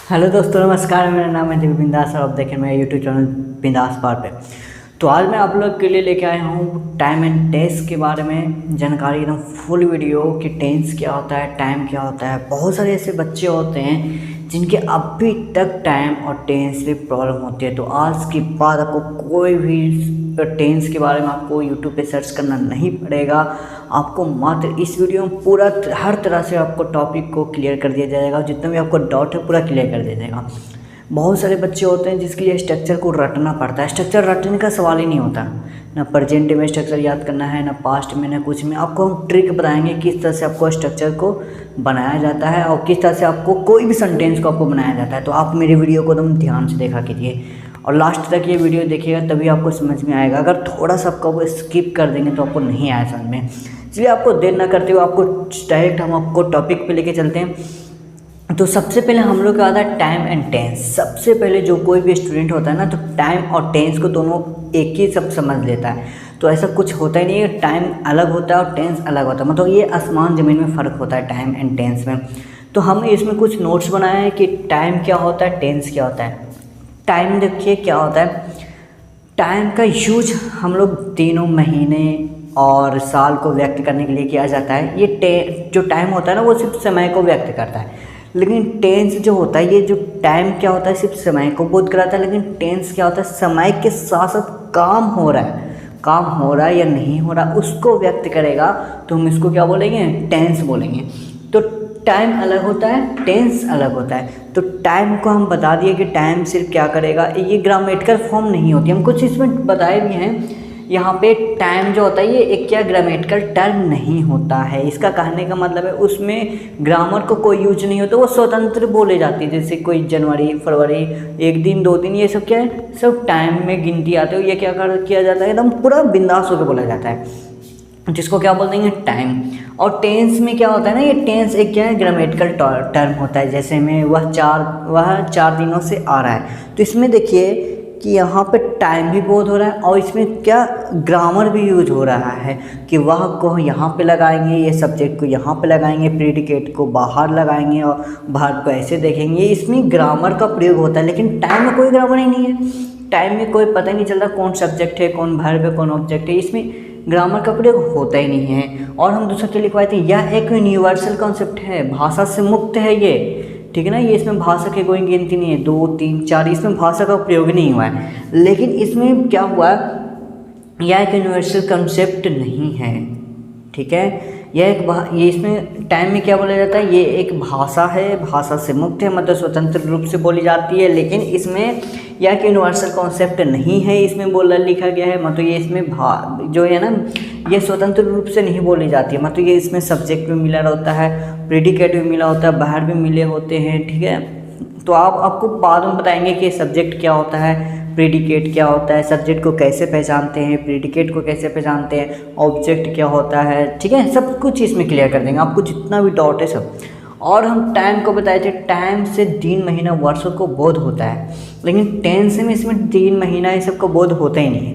Hello दोस्तों, नमस्कार। मेरा नाम है दिव्य बिंदास और आप देखें मेरा यूट्यूब चैनल बिंदास पार पे। तो आज मैं आप लोग के लिए लेके आया हूँ टाइम एंड टेंस के बारे में जानकारी, एकदम फुल वीडियो कि टेंस क्या होता है, टाइम क्या होता है। बहुत सारे ऐसे बच्चे होते हैं जिनके अभी तक टाइम और टेंस में प्रॉब्लम होती है। तो आज के बाद आपको कोई भी टेंस के बारे में आपको यूट्यूब पे सर्च करना नहीं पड़ेगा। आपको मात्र इस वीडियो में पूरा हर तरह से आपको टॉपिक को क्लियर कर दिया जाएगा। जितना भी आपको डाउट है पूरा क्लियर कर दिया जाएगा। बहुत सारे बच्चे होते हैं जिसके लिए स्ट्रक्चर को रटना पड़ता है। स्ट्रक्चर रटने का सवाल ही नहीं होता, ना प्रेजेंट में स्ट्रक्चर याद करना है, ना पास्ट में, ना कुछ में। आपको हम ट्रिक बताएंगे किस तरह से आपको स्ट्रक्चर को बनाया जाता है और किस तरह से आपको कोई भी सेंटेंस को आपको बनाया जाता है। तो आप मेरी वीडियो को एकदम ध्यान से देखा कीजिए और लास्ट तक ये वीडियो देखिएगा, तभी आपको समझ में आएगा। अगर थोड़ा सा आपका वो स्किप कर देंगे तो आपको नहीं आया समझ में। इसलिए आपको देर ना करते हुए आपको डायरेक्ट हम आपको टॉपिक पे लेके चलते हैं। तो सबसे पहले हम लोग का आता है टाइम एंड टेंस। सबसे पहले जो कोई भी स्टूडेंट होता है ना, तो टाइम और टेंस को दोनों एक ही सब समझ लेता है। तो ऐसा कुछ होता ही नहीं है, टाइम अलग होता है और टेंस अलग होता है। मतलब ये आसमान ज़मीन में फ़र्क होता है टाइम एंड टेंस में। तो हमने इसमें कुछ नोट्स बनाए हैं कि टाइम क्या होता है, टेंस क्या होता है। टाइम देखिए क्या होता है। टाइम का यूज हम लोग दिनों, महीने और साल को व्यक्त करने के लिए किया जाता है। ये जो टाइम होता है ना, वो सिर्फ समय को व्यक्त करता है। लेकिन टेंस जो होता है, ये जो टाइम क्या होता है सिर्फ समय को बोध कराता है। लेकिन टेंस क्या होता है, समय के साथ साथ काम हो रहा है या नहीं हो रहा उसको व्यक्त करेगा। तो हम इसको क्या बोलेंगे, टेंस बोलेंगे। तो टाइम अलग होता है, टेंस अलग होता है। तो टाइम को हम बता दिए कि टाइम सिर्फ क्या करेगा, ये ग्रामेटिकल फॉर्म नहीं होती। हम कुछ इसमें बताए भी हैं यहाँ पे। टाइम जो होता है ये एक क्या ग्रामेटिकल टर्म नहीं होता है। इसका कहने का मतलब है उसमें ग्रामर को कोई यूज नहीं होता, वो स्वतंत्र बोले जाती है। जैसे कोई जनवरी, फरवरी, एक दिन, 2 दिन, ये सब क्या है, सब टाइम में गिनती आते हो। ये क्या किया जाता है, एकदम पूरा बिंदास होकर बोला जाता है, जिसको क्या बोल देंगे, टाइम। और टेंस में क्या होता है ना, ये टेंस एक क्या है, ग्रामेटिकल टर्म होता है। जैसे में वह 4 दिनों से आ रहा है, तो इसमें देखिए कि यहाँ पे टाइम भी बहुत हो रहा है और इसमें क्या ग्रामर भी यूज हो रहा है कि वह को यहाँ पे लगाएंगे, ये सब्जेक्ट को यहाँ पे लगाएंगे, प्रेडिकेट को बाहर लगाएंगे और बाहर को ऐसे देखेंगे। इसमें ग्रामर का प्रयोग होता है। लेकिन टाइम में कोई ग्रामर ही नहीं है। टाइम में कोई पता ही नहीं चलता कौन सब्जेक्ट है, कौन वर्ब है, कौन ऑब्जेक्ट है। इसमें ग्रामर का प्रयोग होता ही नहीं है। और हम दूसरा क्या लिखवाए थे, यह एक यूनिवर्सल कॉन्सेप्ट है, भाषा से मुक्त है ये, ठीक है ना। ये इसमें भाषा की कोई गिनती नहीं है, 2, 3, 4, इसमें भाषा का प्रयोग नहीं हुआ है। लेकिन इसमें क्या हुआ, यह एक यूनिवर्सल कॉन्सेप्ट नहीं है, ठीक है। ये इसमें टाइम में क्या बोला जाता है, ये एक भाषा है, भाषा से मुक्त है, मतलब स्वतंत्र रूप से बोली जाती है। लेकिन इसमें यह एक यूनिवर्सल कॉन्सेप्ट नहीं है, इसमें लिखा गया है। मतलब ये इसमें जो है ना, ये स्वतंत्र रूप से नहीं बोली जाती है। मतलब ये इसमें सब्जेक्ट भी मिला होता है, प्रेडिकेट भी मिला होता है, बाहर भी मिले होते हैं, ठीक है। तो आपको बाद में बताएंगे कि सब्जेक्ट क्या होता है, प्रेडिकेट क्या होता है, सब्जेक्ट को कैसे पहचानते हैं, प्रेडिकेट को कैसे पहचानते हैं, ऑब्जेक्ट क्या होता है, ठीक है। सब कुछ इसमें क्लियर कर देंगे आपको, जितना भी डाउट है सब। और हम टाइम को बताए थे, टाइम से दिन, महीना, वर्षों को बोध होता है। लेकिन टेंस में इसमें दिन, महीना ये सब को बोध होता ही नहीं है।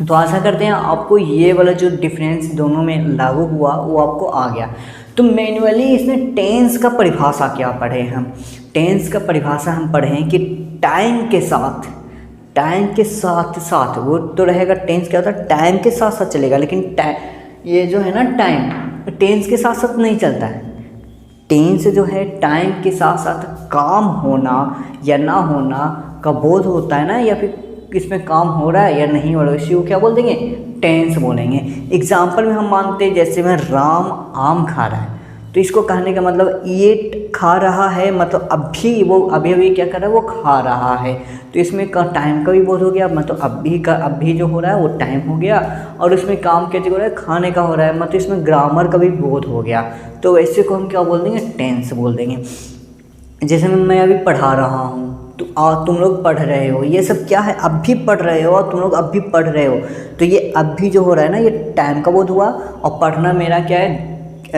तो आशा करते हैं आपको ये वाला जो डिफरेंस दोनों में लागू हुआ वो आपको आ गया। तो मैनुअली इसमें टेंस का परिभाषा क्या पढ़े हम, टेंस का परिभाषा हम पढ़ें कि टाइम के साथ साथ वो तो रहेगा। टेंस क्या होता है, टाइम के साथ साथ चलेगा। लेकिन ये जो है ना, टाइम टेंस के साथ साथ नहीं चलता है। टेंस जो है टाइम के साथ साथ काम होना या ना होना का बोध होता है ना, या फिर इसमें काम हो रहा है या नहीं हो रहा है, इसी को क्या बोल देंगे, टेंस बोलेंगे। एग्जाम्पल में हम मानते हैं, जैसे में राम आम खा रहा है, तो इसको कहने का मतलब ये खा रहा है, मतलब अभी क्या कर रहा है, वो खा रहा है। तो इसमें टाइम का भी बोध हो गया, मतलब अभी जो हो रहा है वो टाइम हो गया। और उसमें काम क्या हो रहा है, खाने का हो रहा है, मतलब इसमें ग्रामर का भी बोध हो गया। तो ऐसे को हम क्या बोल देंगे, टेंस बोल देंगे। जैसे मैं अभी पढ़ा रहा हूँ, तो तुम लोग पढ़ रहे हो, ये सब क्या है, अभी पढ़ रहे हो और तुम लोग अभी पढ़ रहे हो। तो ये अभी जो हो रहा है ना, ये टाइम का बोध हुआ। और पढ़ना मेरा क्या है,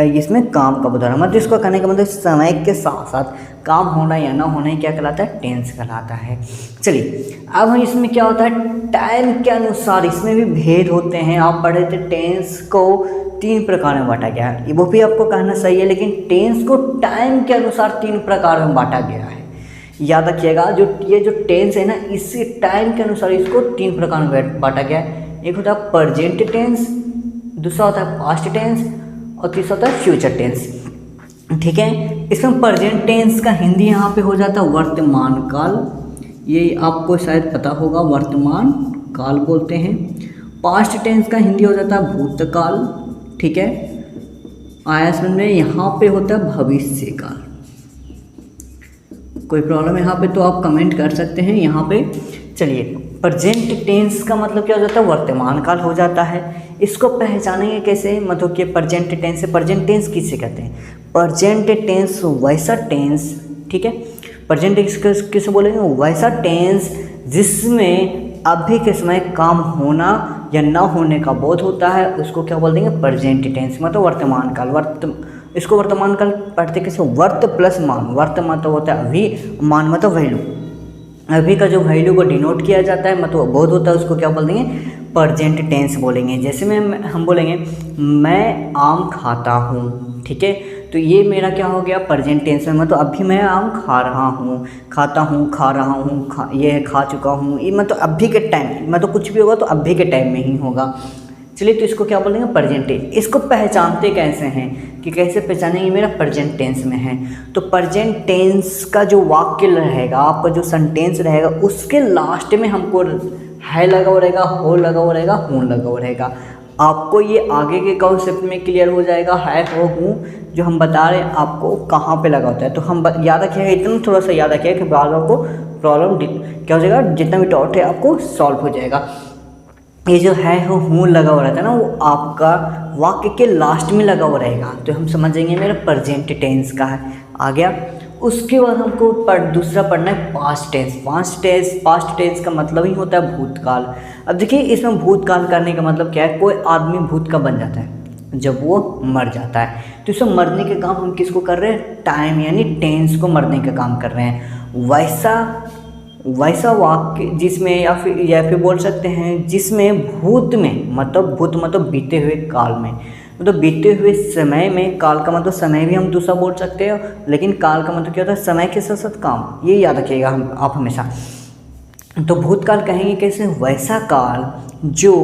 इसमें काम का बोध हो रहा है। मतलब इसको कहने का मतलब समय के साथ साथ काम होना या ना होना ही क्या कहलाता है, टेंस कहलाता है। चलिए अब हम इसमें क्या होता है, टाइम के अनुसार इसमें भी भेद होते हैं। आप पढ़े थे टेंस को 3 प्रकार में बांटा गया है, वो भी आपको कहना सही है। लेकिन टेंस को टाइम के अनुसार 3 प्रकार में बांटा गया है। याद रखिएगा ये जो टेंस है ना, इसी टाइम के अनुसार इसको 3 प्रकार में बांटा गया है। एक होता है प्रेजेंट टेंस, दूसरा होता है पास्ट टेंस और तीसरा होता है फ्यूचर टेंस। ठीक है, इसमें प्रेजेंट टेंस का हिंदी यहाँ पे हो जाता है वर्तमान काल, ये आपको शायद पता होगा, वर्तमान काल बोलते हैं। पास्ट टेंस का हिंदी हो जाता है भूतकाल। ठीक है, आया समझ में? यहाँ पे होता है भविष्य काल। कोई प्रॉब्लम यहाँ पे तो आप कमेंट कर सकते हैं यहाँ पे। चलिए, प्रेजेंट टेंस का मतलब क्या हो जाता है? वर्तमान काल हो जाता है। इसको पहचानेंगे कैसे? मतलब कि प्रेजेंट टेंस से, प्रेजेंट टेंस किसे कहते हैं? प्रेजेंट टेंस वैसा टेंस, ठीक है, प्रेजेंट टेंस किसे बोलेंगे? वैसा टेंस जिसमें अभी के समय काम होना या ना होने का बोध होता है, उसको क्या बोल देंगे? प्रेजेंट टेंस, मतलब वर्तमान काल। इसको वर्तमान काल पढ़ते कैसे? वर्त प्लस मान। वर्तमान तो होता है अभी, मान मतलब वैल्यू, अभी का जो वैल्यू को डिनोट किया जाता है, मतलब बोध होता है, उसको क्या बोल देंगे? प्रेजेंट टेंस बोलेंगे। जैसे में हम बोलेंगे मैं आम खाता हूँ, ठीक है, तो ये मेरा क्या हो गया? प्रेजेंट टेंस में, मतलब अभी मैं आम खा रहा हूँ, खाता हूँ, खा रहा हूँ, ये खा चुका हूँ, ये मतलब अभी के टाइम, मतलब कुछ भी होगा तो अभी के टाइम में ही होगा। चलिए, तो इसको क्या बोलेंगे? Present tense. इसको पहचानते कैसे हैं कि कैसे पहचानेंगे मेरा प्रेजेंट टेंस में है? तो प्रेजेंट टेंस का जो वाक्य रहेगा, आपका जो सेंटेंस रहेगा, उसके लास्ट में हमको है लगा हुआ रहेगा, हो लगा हुआ रहेगा, हूँ लगा हुआ रहेगा। आपको ये आगे के कॉन्सेप्ट में क्लियर हो जाएगा। है, हो, हूँ जो हम बता रहे हैं आपको कहाँ पे लगा होता है, तो हम याद रखिएगा, इतना थोड़ा सा याद रखिएगा कि बाद में आपको प्रॉब्लम क्या हो जाएगा, जितना भी डाउट है आपको सॉल्व हो जाएगा। ये जो है, हो, हूँ लगा हुआ रहता है ना, वो आपका वाक्य के लास्ट में लगा हुआ रहेगा, तो हम समझेंगे मेरा प्रेजेंट टेंस का है। आ गया। उसके बाद हमको दूसरा पढ़ना है पास्ट टेंस। पास्ट टेंस का मतलब ही होता है भूतकाल। अब देखिए, इसमें भूतकाल करने का मतलब क्या है? कोई आदमी भूत का बन जाता है जब वो मर जाता है, तो इसमें मरने के काम हम किसको कर रहे हैं? टाइम यानी टेंस को मरने का काम कर रहे हैं। वैसा वाक्य जिसमें या फिर बोल सकते हैं जिसमें भूत में, मतलब भूत मतलब बीते हुए काल में, मतलब बीते हुए समय में। काल का मतलब समय भी हम दूसरा बोल सकते हैं, लेकिन काल का मतलब क्या होता है? समय के साथ साथ काम। ये याद रखिएगा आप हमेशा। तो भूतकाल कहेंगे कैसे? वैसा काल जो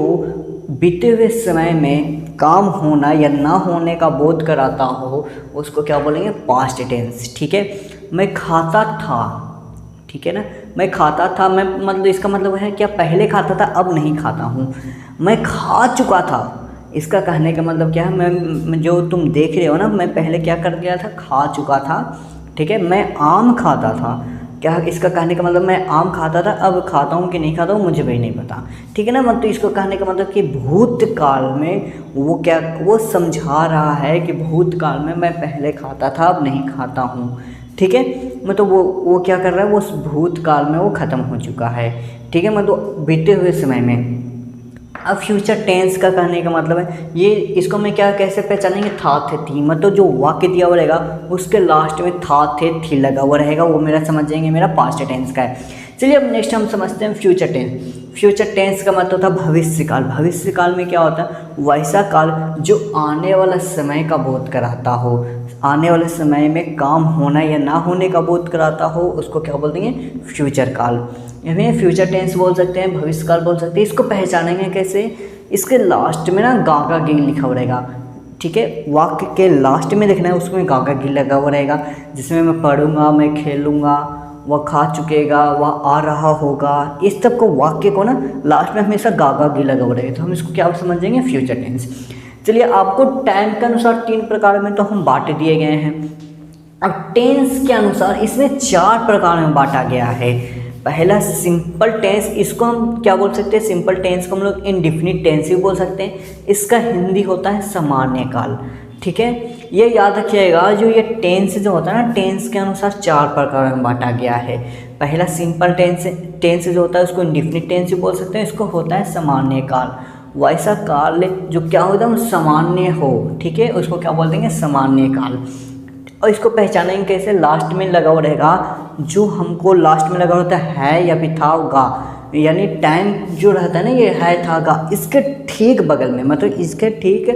बीते हुए समय में काम होना या ना होने का बोध कराता हो, उसको क्या बोलेंगे? Past tense. ठीक है, मैं खाता था, ठीक है ना, मैं खाता था, मैं मतलब इसका मतलब है क्या? पहले खाता था, अब नहीं खाता हूँ। मैं खा चुका था, इसका कहने का मतलब क्या है? मैं जो तुम देख रहे हो ना, मैं पहले क्या कर गया था? खा चुका था। ठीक है, मैं आम खाता था, क्या इसका कहने का मतलब मैं आम खाता था, अब खाता हूँ कि नहीं खाता हूँ मुझे भी नहीं पता। ठीक है ना, मतलब इसको कहने का मतलब कि भूतकाल में वो क्या, वो समझा रहा है कि भूतकाल में मैं पहले खाता था, अब नहीं खाता हूँ। ठीक है, मतलब वो क्या कर रहा है? वो उस भूतकाल में वो ख़त्म हो चुका है। ठीक है, मतलब बीते हुए समय में। अब फ्यूचर टेंस का कहने का मतलब है, ये इसको मैं क्या कैसे पहचानेंगे? था, थे, थी, मतलब जो वाक्य दिया हुआ रहेगा उसके लास्ट में था, थे, थी लगा हुआ रहेगा, वो मेरा समझेंगे मेरा पास्ट टेंस का है। चलिए, अब नेक्स्ट हम समझते हैं फ्यूचर टेंस। फ्यूचर टेंस का मतलब होता है भविष्य काल। भविष्य काल में क्या होता है? वैसा काल जो आने वाला समय का बोध कराता हो, आने वाले समय में काम होना या ना होने का बोध कराता हो, उसको क्या बोल देंगे? फ्यूचर काल। यानी फ्यूचर टेंस बोल सकते हैं, भविष्य काल बोल सकते हैं। इसको पहचानेंगे कैसे? इसके लास्ट में ना गागा गिल लिखा हुआ रहेगा। ठीक है, वाक्य के लास्ट में देखना है, उसमें गागा गिल लगा हुआ रहेगा, जिसमें मैं पढ़ूंगा, मैं खेलूंगा, वह खा चुकेगा, वह आ रहा होगा, इस सब को वाक्य को ना लास्ट में हमेशा गागा गिल लगा हुआ रहेगा, तो हम इसको क्या समझेंगे? Future tense. चलिए, आपको टाइम के अनुसार 3 प्रकार में तो हम बांट दिए गए हैं। अब टेंस के अनुसार इसमें 4 प्रकार में बांटा गया है। पहला सिंपल टेंस, इसको हम क्या बोल सकते हैं? सिंपल टेंस को हम लोग इंडेफिनिट टेंस भी बोल सकते हैं। इसका हिंदी होता है सामान्य काल। ठीक है, ये याद रखिएगा, जो ये टेंस जो होता है ना, टेंस के अनुसार 4 प्रकार में बांटा गया है। पहला सिंपल टेंस जो होता है उसको इंडेफिनिट टेंस भी बोल सकते हैं, इसको होता है सामान्य काल। वैसा काल जो क्या हो एकदम सामान्य हो, ठीक है, उसको क्या बोल देंगे? सामान्य काल। और इसको पहचानेंगे कैसे? लास्ट में लगा हुआ रहेगा, जो हमको लास्ट में लगा होता है या फिर था गा, यानी टाइम जो रहता है ना, ये है था गा, इसके ठीक बगल में, मतलब इसके ठीक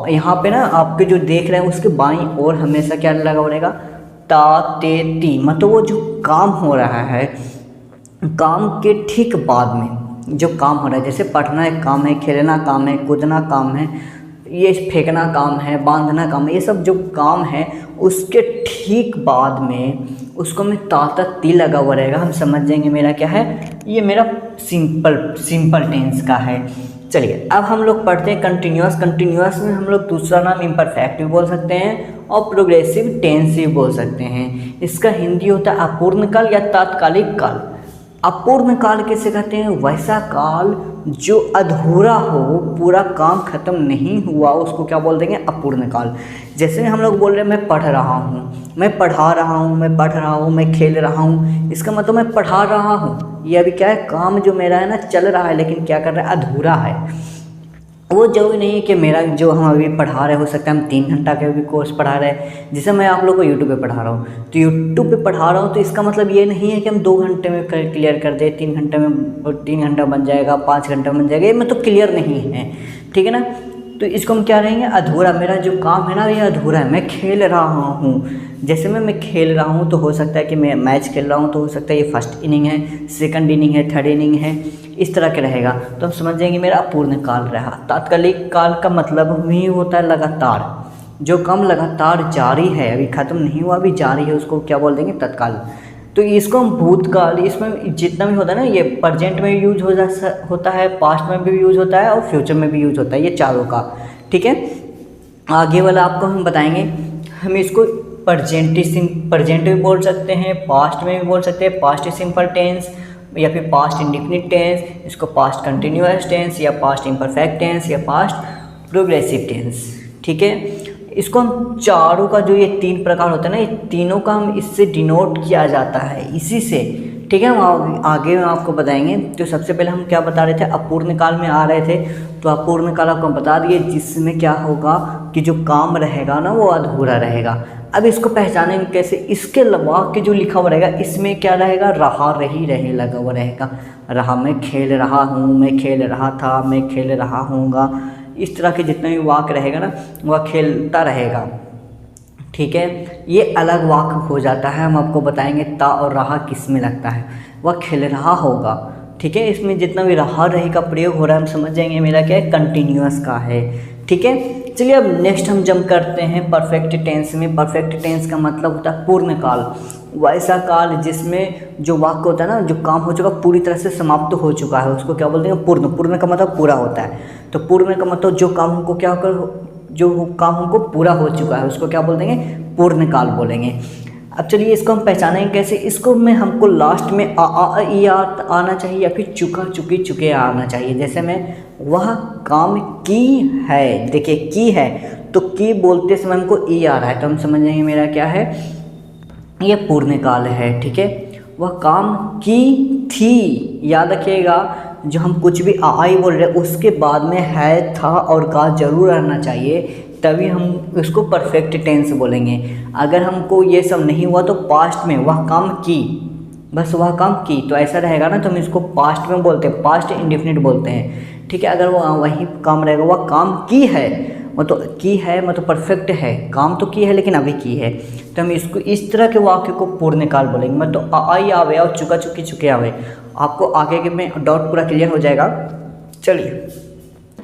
यहाँ पे ना आपके जो देख रहे हैं उसके बाईं ओर हमेशा क्या लगा हुआ रहेगा? ता ते ती, मतलब वो जो काम हो रहा है, काम के ठीक बाद में जो काम हो रहा है, जैसे पढ़ना एक काम है, खेलना काम है, कूदना काम है, ये फेंकना काम है, बांधना काम है, ये सब जो काम है उसके ठीक बाद में उसको में ता ती लगा हुआ रहेगा। हम समझ जाएंगे मेरा क्या है, ये मेरा सिंपल टेंस का है। चलिए अब हम लोग पढ़ते हैं कंटिन्यूअस। कंटिन्यूअस में हम लोग दूसरा नाम इम्परफेक्ट भी बोल सकते हैं और प्रोग्रेसिव टेंस भी बोल सकते हैं। इसका हिंदी होता है अपूर्ण काल या तात्कालिक काल। अपूर्ण काल किसे कहते हैं? वैसा काल जो अधूरा हो, पूरा काम खत्म नहीं हुआ, उसको क्या बोल देंगे? अपूर्ण काल। जैसे हम लोग बोल रहे हैं मैं पढ़ रहा हूँ, मैं पढ़ा रहा हूँ, मैं पढ़ रहा हूँ, मैं खेल रहा हूँ, इसका मतलब मैं पढ़ा रहा हूँ। ये अभी क्या है, काम जो मेरा है ना चल रहा है, लेकिन क्या कर रहा है, अधूरा है। वो जरूरी नहीं है कि मेरा जो हम अभी पढ़ा रहे, हो सकता है हम 3 घंटा का भी कोर्स पढ़ा रहे हैं, जैसे मैं आप लोग को यूट्यूब पे पढ़ा रहा हूँ, तो यूट्यूब पे पढ़ा रहा हूँ तो इसका मतलब ये नहीं है कि हम 2 घंटे में क्लियर कर दे, 3 घंटे में 3 घंटा बन जाएगा, 5 घंटा बन जाएगा, ये मतलब क्लियर नहीं है, ठीक है ना। तो इसको हम क्या रहेंगे, अधूरा। मेरा जो काम है ना ये अधूरा है, मैं खेल रहा हूँ। जैसे मैं खेल रहा हूँ तो हो सकता है कि मैं मैच खेल रहा हूँ, तो हो सकता है ये फर्स्ट इनिंग है, सेकंड इनिंग है, थर्ड इनिंग है, इस तरह के रहेगा। तो हम समझ जाएंगे मेरा अपूर्ण काल रहा। तात्कालिक काल का मतलब भी होता है लगातार, जो काम लगातार जारी है, अभी ख़त्म नहीं हुआ, अभी जारी है, उसको क्या बोल देंगे, तत्काल। तो इसको हम भूतकाल, इसमें जितना भी होता है ना, ये प्रेजेंट में यूज होता है, पास्ट में भी यूज होता है और फ्यूचर में भी यूज होता है, ये चारों का, ठीक है। आगे वाला आपको हम बताएंगे। हम इसको प्रेजेंट भी बोल सकते हैं, पास्ट में भी बोल सकते हैं, पास्ट सिंपल टेंस या फिर पास्ट इंडेफिनिट टेंस, इसको पास्ट कंटिन्यूअस टेंस या पास्ट इम्परफेक्ट टेंस या पास्ट प्रोग्रेसिव टेंस, ठीक है। इसको हम चारों का जो ये 3 प्रकार होता है ना, ये तीनों का हम इससे डिनोट किया जाता है, इसी से, ठीक है। हम आगे में आपको बताएंगे। तो सबसे पहले हम क्या बता रहे थे, अपूर्ण काल में आ रहे थे, तो अपूर्ण काल आपको बता दिए, जिसमें क्या होगा कि जो काम रहेगा ना वो अधूरा रहेगा। अब इसको पहचानेंगे कैसे, इसके अलावा के जो लिखा हुआ रहेगा इसमें क्या रहेगा, रहा रही रहे लगा हुआ रहेगा। रहा, मैं खेल रहा हूँ, मैं खेल रहा था, मैं खेल रहा हूँगा, इस तरह के जितने भी वाक्य रहेगा ना वह खेलता रहेगा, ठीक है। ये अलग वाक्य हो जाता है, हम आपको बताएंगे ता और रहा किस में लगता है, वह खेल रहा होगा, ठीक है। इसमें जितना भी रहा रही का प्रयोग हो रहा है हम समझ जाएंगे मेरा क्या है, कंटिन्यूअस का है, ठीक है। चलिए अब नेक्स्ट हम जंप करते हैं परफेक्ट टेंस में। परफेक्ट टेंस का मतलब होता है पूर्ण काल, वैसा काल जिसमें जो वाक्य होता है ना, जो काम हो चुका पूरी तरह से समाप्त हो चुका है, उसको क्या बोलते हैं, पूर्ण। पूर्ण का मतलब पूरा होता है, तो पूर्ण का मतलब जो काम हमको क्या कर, जो काम हमको पूरा हो चुका है उसको क्या बोल देंगे, पूर्ण काल बोलेंगे। अब चलिए इसको हम पहचानेंगे कैसे। इसको में हमको लास्ट में ई आना चाहिए या फिर चुका चुकी चुके आना चाहिए। जैसे मैं वह काम की है, देखिए की है, तो की बोलते समय हमको ई आ रहा है, तो हम समझ जाएंगे मेरा क्या है, ये पूर्ण काल है, ठीक है। वह काम की थी, याद रखिएगा, जो हम कुछ भी आई बोल रहे हैं उसके बाद में है, था और का जरूर रहना चाहिए, तभी हम उसको परफेक्ट टेंस बोलेंगे। अगर हमको ये सब नहीं हुआ तो पास्ट में वह काम की, बस वह काम की, तो ऐसा रहेगा ना, तो हम इसको पास्ट में बोलते हैं, पास्ट इंडेफिनिट बोलते हैं, ठीक है। अगर वो वही काम रहेगा, वह काम की है, मतलब की है मतलब परफेक्ट है, काम तो की है लेकिन अभी की है, तो हम इसको इस तरह के वाक्य को पूर्ण काल बोलेंगे। मतलब आई आवे और चुका चुकी चुके आवे, आपको आगे के में डाउट पूरा क्लियर हो जाएगा। चलिए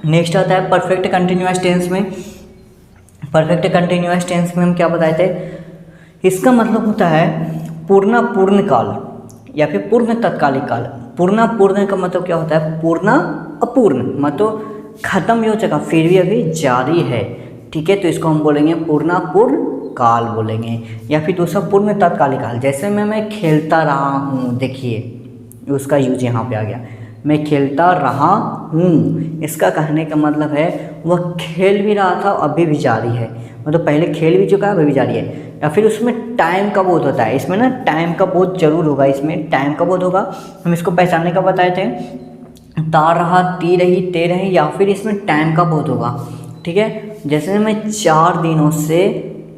नेक्स्ट आता है परफेक्ट कंटिन्यूअस टेंस में। परफेक्ट कंटिन्यूअस टेंस में हम क्या बताए थे, इसका मतलब होता है पूर्ण काल या फिर पूर्ण तत्कालिक काल। पूर्ण का मतलब क्या होता है, पूर्ण अपूर्ण, मतलब खत्म भी हो चुका फिर भी अभी जारी है, ठीक है। तो इसको हम बोलेंगे पूर्ण काल बोलेंगे, या फिर दूसरा पूर्ण तत्कालिक काल। जैसे मैं खेलता रहा हूँ, देखिए उसका यूज यहाँ पे आ गया, मैं खेलता रहा हूँ, इसका कहने का मतलब है वह खेल भी रहा था अभी भी जारी है, मतलब पहले खेल भी चुका है अभी भी जारी है। या फिर उसमें टाइम का बोध होता है, इसमें ना टाइम का बोध जरूर होगा, इसमें टाइम का बोध होगा। हम इसको पहचानने का बताए थे, ता रहा, ती रही, ते रहे, या फिर इसमें टाइम का बोध होगा, ठीक है। जैसे मैं 4 दिनों से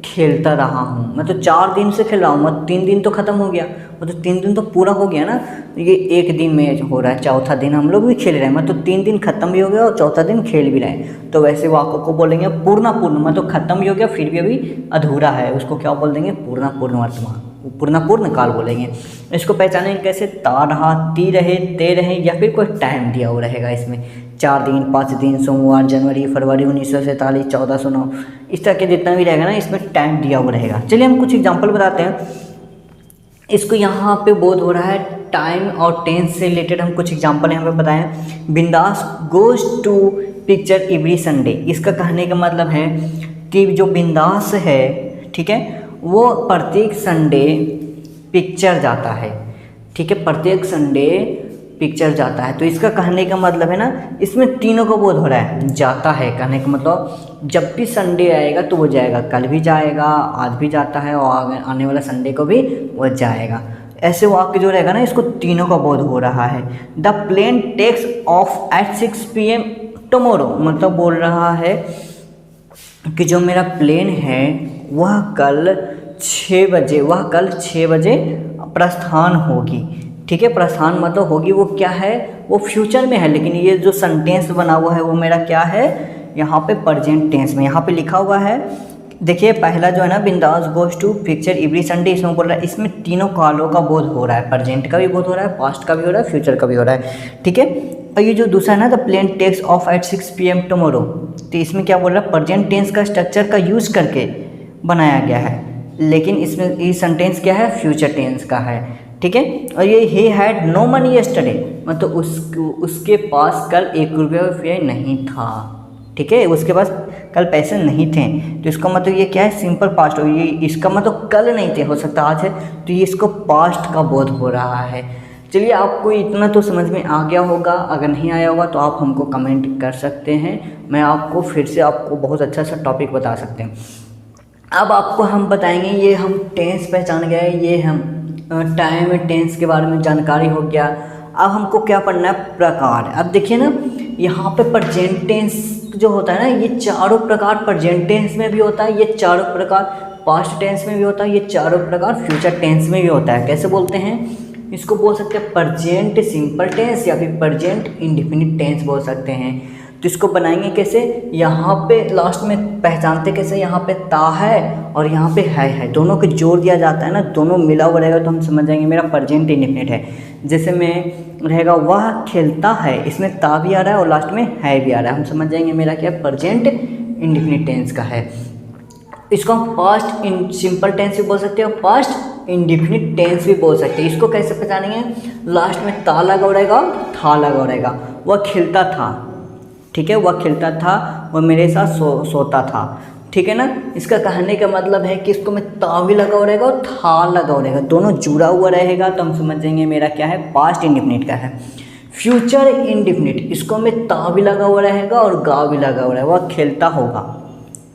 खेलता रहा हूँ। मैं तो 4 दिन से खेल रहा हूँ, मतलब 3 दिन तो ख़त्म हो गया, मतलब 3 दिन तो पूरा हो गया ना। ये 1 दिन में हो रहा है, चौथा दिन हम लोग भी खेल रहे हैं, मतलब 3 दिन ख़त्म भी हो गया और चौथा दिन खेल भी रहे हैं। तो वैसे वाक्य को बोलेंगे पूर्ण, मतलब ख़त्म भी हो गया फिर भी अभी अधूरा है, उसको क्या बोल देंगे? पूर्ण वर्तमान, पूर्ण काल बोलेंगे। इसको पहचानेंगे कैसे? ता रहा, ती रहे, ते रहे, या फिर कोई टाइम दिया हुआ रहेगा इसमें, 4 दिन, 5 दिन, सोमवार, जनवरी, फरवरी 1947, 1409, इस तरह के जितना भी रहेगा ना इसमें टाइम दिया हुआ रहेगा। चलिए हम कुछ एग्जांपल बताते हैं। इसको यहाँ पे बोध हो रहा है टाइम और टेंस से रिलेटेड, हम कुछ एग्जांपल यहाँ पे बताएं। Bindaas goes to picture every Sunday. इसका कहने का मतलब है कि जो बिंदास है, ठीक है, वो प्रत्येक संडे पिक्चर जाता है, ठीक है, प्रत्येक संडे पिक्चर जाता है। तो इसका कहने का मतलब है ना, इसमें तीनों का बोध हो रहा है। जाता है कहने का मतलब जब भी संडे आएगा तो वो जाएगा, कल भी जाएगा, आज भी जाता है और आने वाला संडे को भी वो जाएगा। ऐसे वाक्य जो रहेगा ना, इसको तीनों का बोध हो रहा है। The plane takes off at 6 PM tomorrow, मतलब बोल रहा है कि जो मेरा प्लेन है वह कल 6 बजे प्रस्थान होगी, ठीक है। प्रस्थान मतलब होगी, वो क्या है? वो फ्यूचर में है, लेकिन ये जो सेंटेंस बना हुआ है वो मेरा क्या है? यहाँ पे प्रेजेंट टेंस में यहाँ पे लिखा हुआ है। देखिए पहला जो है ना, Bindaas goes to picture every Sunday, इसमें बोल रहा है, इसमें तीनों कालों का बोध हो रहा है, प्रेजेंट का भी बोध हो रहा है, पास्ट का भी हो रहा है, फ्यूचर का भी हो रहा है, ठीक है। और ये जो दूसरा है ना, the plane takes off at 6 PM tomorrow, तो इसमें क्या बोल रहा है? प्रेजेंट टेंस का स्ट्रक्चर का यूज़ करके बनाया गया है, लेकिन इसमें ये सेंटेंस क्या है? फ्यूचर टेंस का है, ठीक है। और ये he had no money yesterday, मतलब उसके पास कल 1 रुपया नहीं था, ठीक है, उसके पास कल पैसे नहीं थे। तो इसका मतलब ये क्या है? सिंपल पास्ट हो, ये इसका मतलब कल नहीं थे, हो सकता आज है, तो ये इसको पास्ट का बोध हो रहा है। चलिए आपको इतना तो समझ में आ गया होगा, अगर नहीं आया होगा तो आप हमको कमेंट कर सकते हैं, मैं आपको फिर से आपको बहुत अच्छा सा टॉपिक बता सकते हैं। अब आपको हम बताएंगे, ये हम टेंस पहचान गए, ये हम टाइम टेंस के बारे में जानकारी हो गया। अब हमको क्या पढ़ना है? प्रकार। अब देखिए ना, यहाँ पे प्रेजेंट टेंस जो होता है ना, ये चारों प्रकार प्रेजेंट टेंस में भी होता है, ये चारों प्रकार पास्ट टेंस में भी होता है, ये चारों प्रकार फ्यूचर टेंस में भी होता है। कैसे बोलते हैं इसको? बोल सकते हैं प्रेजेंट सिंपल टेंस या फिर प्रेजेंट इंडेफिनिट टेंस बोल सकते हैं। तो इसको बनाएंगे कैसे? यहाँ पे लास्ट में पहचानते कैसे? यहाँ पे ता है और यहाँ पे है, दोनों को जोड़ दिया जाता है ना, दोनों मिला हुआ रहेगा तो हम समझ जाएंगे मेरा प्रेजेंट इंडेफिनिट है। जैसे में रहेगा वह खेलता है, इसमें ता भी आ रहा है और लास्ट में है भी आ रहा है, हम समझ जाएंगे मेरा क्या प्रेजेंट इंडेफिनिट टेंस का है। इसको हम पास्ट इन सिंपल टेंस भी बोल सकते हैं और पास्ट इंडेफिनिट टेंस भी बोल सकते हैं। इसको कैसे पहचानेंगे? लास्ट में ता लगा हुआ रहेगा, था लगा हुआ रहेगा। वह खेलता था, ठीक है, वह खेलता था, वह मेरे साथ सोता था, ठीक है ना। इसका कहने का मतलब है कि इसको में ता भी लगा हुआ रहेगा और था लगा हुआ रहेगा, दोनों जुड़ा हुआ रहेगा, तो हम समझ जाएंगे मेरा क्या है? पास्ट इंडेफिनिट का है। फ्यूचर इंडेफिनिट, इसको में ता भी लगा हुआ रहेगा और गा भी लगा हुआ रहेगा। वह खेलता होगा,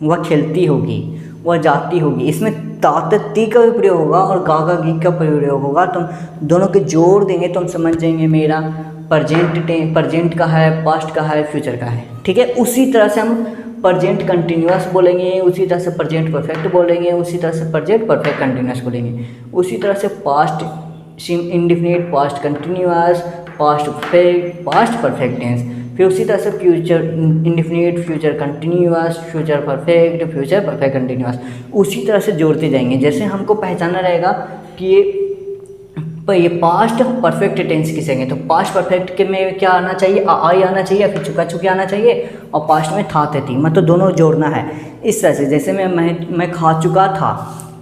वह खेलती होगी, वह जाती होगी, इसमें ती का भी प्रयोग होगा और गा गी का प्रयोग होगा, तो हम दोनों के जोड़ देंगे तो हम समझ जाएंगे मेरा प्रेजेंट का है, पास्ट का है, फ्यूचर का है, ठीक है। उसी तरह से हम प्रेजेंट कंटिन्यूअस बोलेंगे, उसी तरह से प्रेजेंट परफेक्ट बोलेंगे, उसी तरह से प्रेजेंट परफेक्ट कंटिन्यूअस बोलेंगे, उसी तरह से past indefinite, past continuous, past perfect tense, फिर उसी तरह से future indefinite, future continuous, future perfect continuous, उसी तरह से जोड़ते जाएंगे। जैसे हमको पहचानना रहेगा कि ये पास्ट परफेक्ट टेंस किसे कहेंगे, तो पास्ट परफेक्ट के में क्या आना चाहिए? आई आना चाहिए या फिर चुका चुके आना चाहिए, और पास्ट में था थे थी, मतलब दोनों जोड़ना है। इस तरह से जैसे मैं खा चुका था,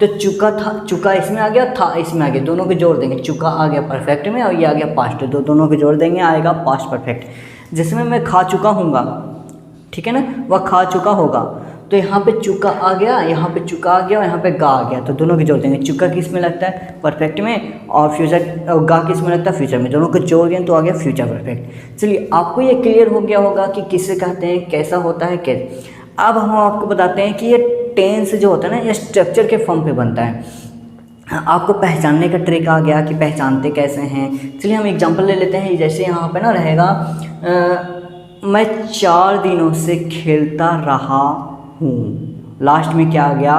तो चुका इसमें आ गया, था इसमें आ गया, दोनों को जोड़ देंगे, चुका आ गया परफेक्ट में और ये आ गया पास्ट, तो दोनों को जोड़ देंगे, आएगा पास्ट परफेक्ट। जैसे मैं खा चुका हूँगा, ठीक है ना, वह खा चुका होगा, तो यहाँ पे चुका आ गया, यहाँ पे चुका आ गया और यहाँ पे गा आ गया, तो दोनों को जोड़ देंगे। चुका किस में लगता है? परफेक्ट में, और गा किस में लगता है? फ्यूचर में, दोनों को जोड़ दिए तो आ गया फ्यूचर परफेक्ट। चलिए आपको ये क्लियर हो गया होगा कि किसे कहते हैं, कैसा होता है, कैसे। अब हम आपको बताते हैं कि ये टेंस जो होता है ना, ये स्ट्रक्चर के फॉर्म पे बनता है। आपको पहचानने का ट्रिक आ गया कि पहचानते कैसे हैं। चलिए हम एग्जांपल ले लेते हैं। जैसे यहाँ पे ना रहेगा मैं 4 दिनों से खेलता रहा हूँ, लास्ट में क्या आ गया?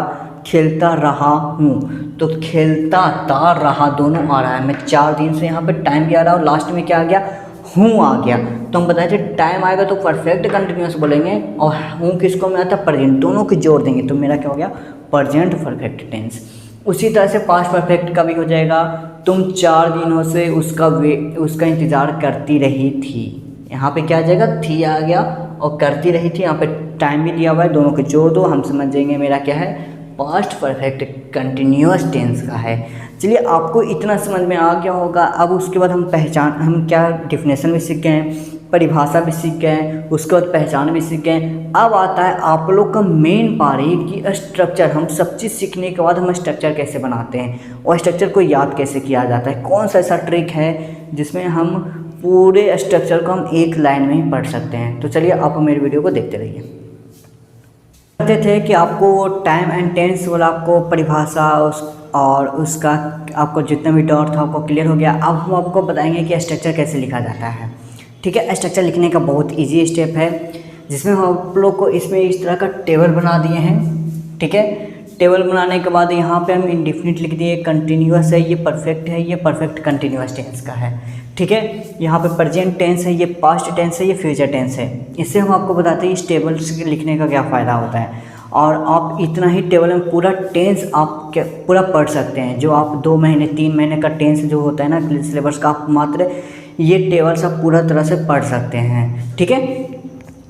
खेलता रहा हूँ, तो खेलता ता रहा दोनों आ रहा है। मैं 4 दिन से यहाँ पे टाइम भी आ रहा और लास्ट में क्या आ गया, हूँ आ गया। तो हम बताए थे टाइम आएगा तो परफेक्ट कंटिन्यूस बोलेंगे और हूँ किसको में आता है, प्रेजेंट, दोनों को जोड़ देंगे तो मेरा क्या हो गया, प्रेजेंट परफेक्ट टेंस। उसी तरह से पास्ट परफेक्ट का भी हो जाएगा, तुम 4 दिनों से उसका इंतज़ार करती रही थी। यहाँ पे क्या आ जाएगा, थी आ गया और करती रही थी, यहाँ पे टाइम भी दिया हुआ है, दोनों को जोड़ दो, हम समझ जाएंगे मेरा क्या है, पास्ट परफेक्ट कंटिन्यूअस टेंस का है। चलिए आपको इतना समझ में आ गया होगा। अब उसके बाद हम क्या डेफिनेशन भी सीख गए हैं, परिभाषा भी सीख गए हैं, उसके बाद पहचान भी सीख गए। अब आता है आप लोग का मेन पारी कि स्ट्रक्चर। हम सब चीज़ सीखने के बाद हम स्ट्रक्चर कैसे बनाते हैं और स्ट्रक्चर को याद कैसे किया जाता है, कौन सा ऐसा ट्रिक है जिसमें हम पूरे स्ट्रक्चर को हम एक लाइन में ही पढ़ सकते हैं। तो चलिए आप मेरी वीडियो को देखते रहिए। कहते थे कि आपको टाइम एंड टेंस वाला आपको परिभाषा और उसका आपको जितना भी डाउट था आपको क्लियर हो गया। अब हम आपको बताएंगे कि स्ट्रक्चर कैसे लिखा जाता है। ठीक है, स्ट्रक्चर लिखने का बहुत इजी स्टेप है, जिसमें हम आप लोग को इसमें इस तरह का टेबल बना दिए हैं। ठीक है, टेबल बनाने के बाद यहाँ पे हम इंडेफिनिट लिख दिए, कंटिन्यूअस है, ये परफेक्ट है, ये परफेक्ट कंटिन्यूअस टेंस का है। ठीक है, यहाँ पे प्रेजेंट टेंस है, ये पास्ट टेंस है, ये फ्यूचर टेंस है। इससे हम आपको बताते हैं इस टेबल से लिखने का क्या फ़ायदा होता है। और आप इतना ही टेबल में पूरा टेंस आप पूरा पढ़ सकते हैं। जो आप 2 महीने 3 महीने का टेंस जो होता है ना सिलेबस का, आप मात्र ये टेबल सब पूरा तरह से पढ़ सकते हैं। ठीक है,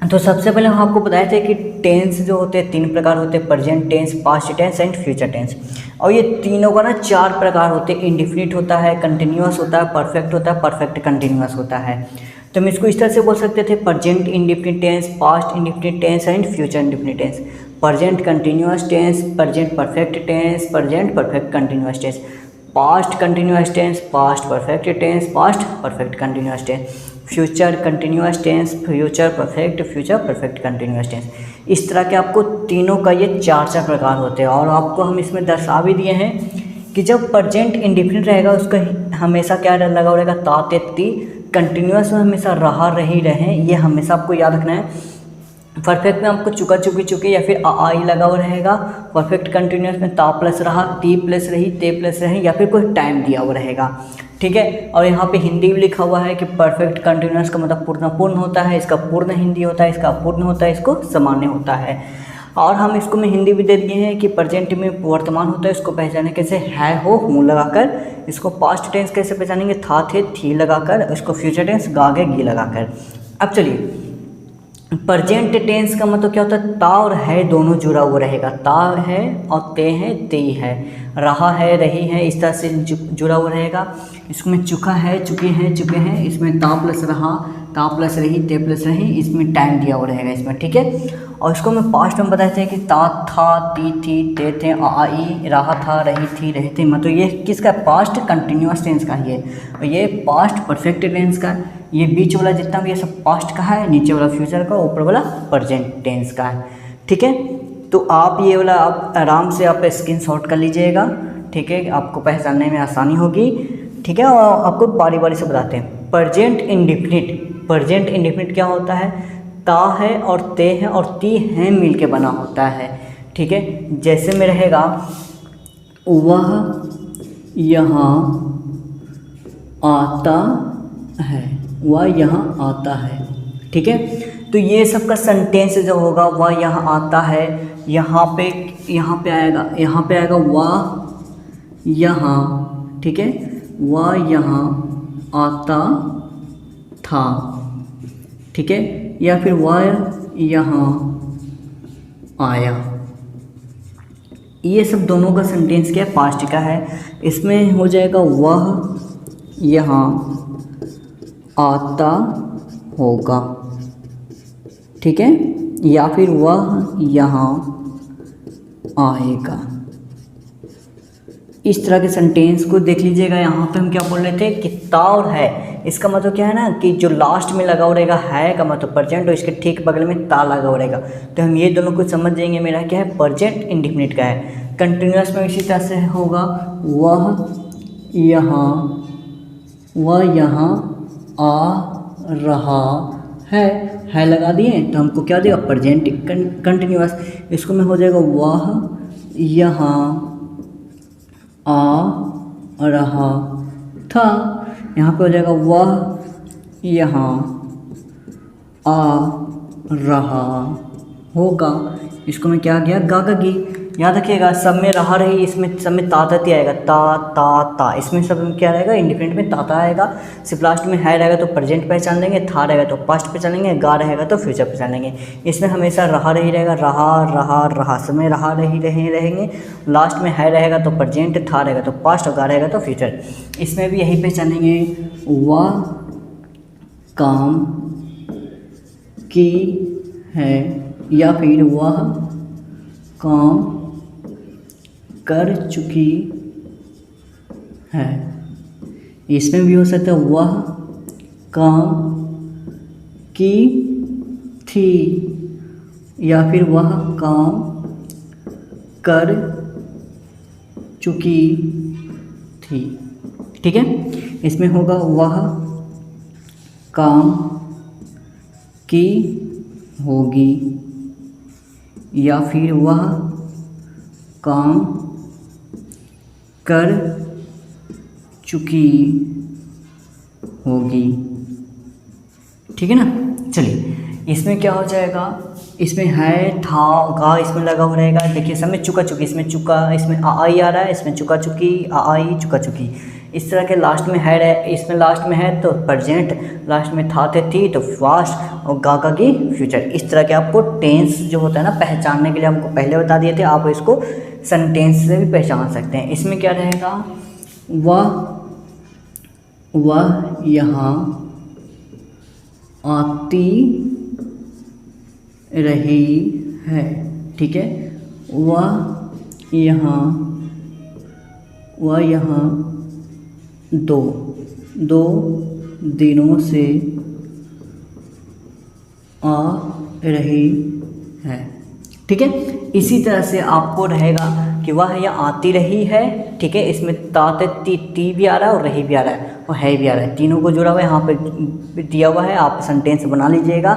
तो सबसे पहले हम आपको बताए थे कि टेंस जो होते हैं 3 प्रकार होते हैं, present tense, past tense and future tense. और ये तीनों का ना 4 प्रकार होते हैं, इंडेफिनिट होता है, कंटिन्यूअस होता है, परफेक्ट होता है, परफेक्ट कंटिन्यूअस होता है। तो हम इसको इस तरह से बोल सकते थे, present indefinite tense, past indefinite tense and future indefinite tense, present continuous tense, present perfect tense, present perfect continuous tense, past continuous tense, past perfect tense, past perfect continuous tense, future continuous tense, future perfect continuous tense. इस तरह के आपको तीनों का ये 4 प्रकार होते हैं। और आपको हम इसमें दर्शा भी दिए हैं कि जब प्रेजेंट इंडेफिनिट रहेगा उसका हमेशा क्या लगा हुआ रहेगा, ता ते ती। कंटिन्यूअस में हमेशा रहा रही रहे, ये हमेशा आपको याद रखना है। परफेक्ट में आपको चुका चुकी चुकी या फिर आई लगा हुआ रहेगा। परफेक्ट कंटिन्यूअस में ता प्लस रहा, ती प्लस रही, ते प्लस रही, या फिर कोई टाइम दिया हुआ रहेगा। ठीक है, और यहाँ पे हिंदी भी लिखा हुआ है कि परफेक्ट कंटिन्यूअस का मतलब पूर्ण होता है, इसका पूर्ण हिंदी होता है, इसका अपूर्ण होता है, इसको सामान्य होता है। और हम इसको में हिंदी भी दे दिए हैं कि प्रेजेंट में वर्तमान होता है, इसको पहचाने कैसे, है हो हूँ लगाकर। इसको पास्ट टेंस कैसे पहचानेंगे, था थे थी लगाकर। इसको फ्यूचर टेंस गा गे गी लगाकर। अब चलिए, प्रेजेंट टेंस का मतलब क्या होता है, ता और है दोनों जुड़ा हुआ रहेगा। ता है और ते है, ते है, रहा है, रही है, इस तरह से जुड़ा हुआ रहेगा। इसमें चुका है, चुके हैं, इसमें ता प्लस रहा, ता प्लस रही, ते प्लस रही, इसमें टाइम दिया हुआ रहेगा इसमें। ठीक है, और इसको मैं पास्ट में बताते हैं कि ता था, ती थी, ते थे, आई, रहा था, रही थी, रहे थे। मतलब ये किसका, पास्ट कंटिन्यूअस टेंस का ये, और ये पास्ट परफेक्ट टेंस का। ये बीच वाला जितना भी ये सब पास्ट का है, नीचे वाला फ्यूचर का, ऊपर वाला प्रेजेंट टेंस का है। ठीक है, तो आप ये वाला आप आराम से आप स्क्रीनशॉट कर लीजिएगा। ठीक है, आपको पहचानने में आसानी होगी। ठीक है, और आपको बारी बारी से बताते हैं। प्रेजेंट इंडेफिनिट क्या होता है, ता है और ते है और ती हैं मिल के बना होता है। ठीक है, जैसे में रहेगा, वह यहाँ आता है, वह यहाँ आता है। ठीक है, तो ये सब का सेंटेंस जो होगा, वह यहाँ आता है, यहाँ पे आएगा वह यहाँ। ठीक है, वह यहाँ आता था। ठीक है, या फिर वह यहाँ आया। ये सब दोनों का सेंटेंस क्या है, पास्ट का है। इसमें हो जाएगा वह यहाँ आता होगा। ठीक है, या फिर वह यहाँ आएगा। इस तरह के सेंटेंस को देख लीजिएगा। यहाँ पे हम क्या बोल रहे थे कि ता और है, इसका मतलब क्या है ना कि जो लास्ट में लगा हुआ रहेगा है का मतलब प्रेजेंट, और इसके ठीक बगल में ता लगा हुआ रहेगा। तो हम ये दोनों को समझ जाएंगे, मेरा क्या है, प्रेजेंट इंडेफिनिट का है। कंटिन्यूअस में इसी तरह से होगा, वह यहाँ आ रहा है लगा दिए तो हमको क्या देगा, प्रेजेंट कंटिन्यूअस। इसको में हो जाएगा वह यहाँ आ रहा था। यहाँ पे हो जाएगा वह यहाँ आ रहा होगा। इसको मैं क्या किया, गा गा गी। याद रखिएगा सब में रहा रही, इसमें सब में ता ती आएगा, ता ता ता। इसमें सब में क्या रहेगा, इंडिफिनिट में ता आएगा। सिर्फ लास्ट में है रहेगा तो प्रेजेंट पहचान लेंगे, था रहेगा तो पास्ट पहचान लेंगे, गा रहेगा तो फ्यूचर पहचान लेंगे। इसमें हमेशा रहा रही रहेगा, रहा रहा रहा, सब में रहा रही रहेंगे। लास्ट में है रहेगा तो प्रेजेंट, था रहेगा तो पास्ट और गा रहेगा तो फ्यूचर। इसमें भी यही पहचानेंगे, वह काम की है या फिर वह काम कर चुकी है। इसमें भी हो सकता है वह काम की थी या फिर वह काम कर चुकी थी। ठीक है, इसमें होगा वह काम की होगी या फिर वह काम कर चुकी होगी। ठीक है ना। चलिए इसमें क्या हो जाएगा, इसमें है, था, गा इसमें लगा हुआ रहेगा। देखिए सब में चुका चुकी, इसमें चुका, इसमें आई आ रहा है, इसमें चुका चुकी, आई चुका चुकी। इस तरह के लास्ट में है, इसमें लास्ट में है तो प्रेजेंट, लास्ट में था थे थी तो पास्ट और गा की फ्यूचर। इस तरह के आपको टेंस जो होता है ना पहचानने के लिए हमको पहले बता दिए थे, आप इसको सेंटेंस से भी पहचान सकते हैं। इसमें क्या रहेगा, वह यहाँ आती रही है। ठीक है, वह यहाँ दो दिनों से आ रही है। ठीक है, इसी तरह से आपको रहेगा कि वह यहाँ आती रही है। ठीक है, इसमें ताते ती भी आ रहा है और रही भी आ रहा है और है भी आ रहा है, तीनों को जुड़ा हुआ है, यहाँ पे दिया हुआ है। आप सेंटेंस बना लीजिएगा।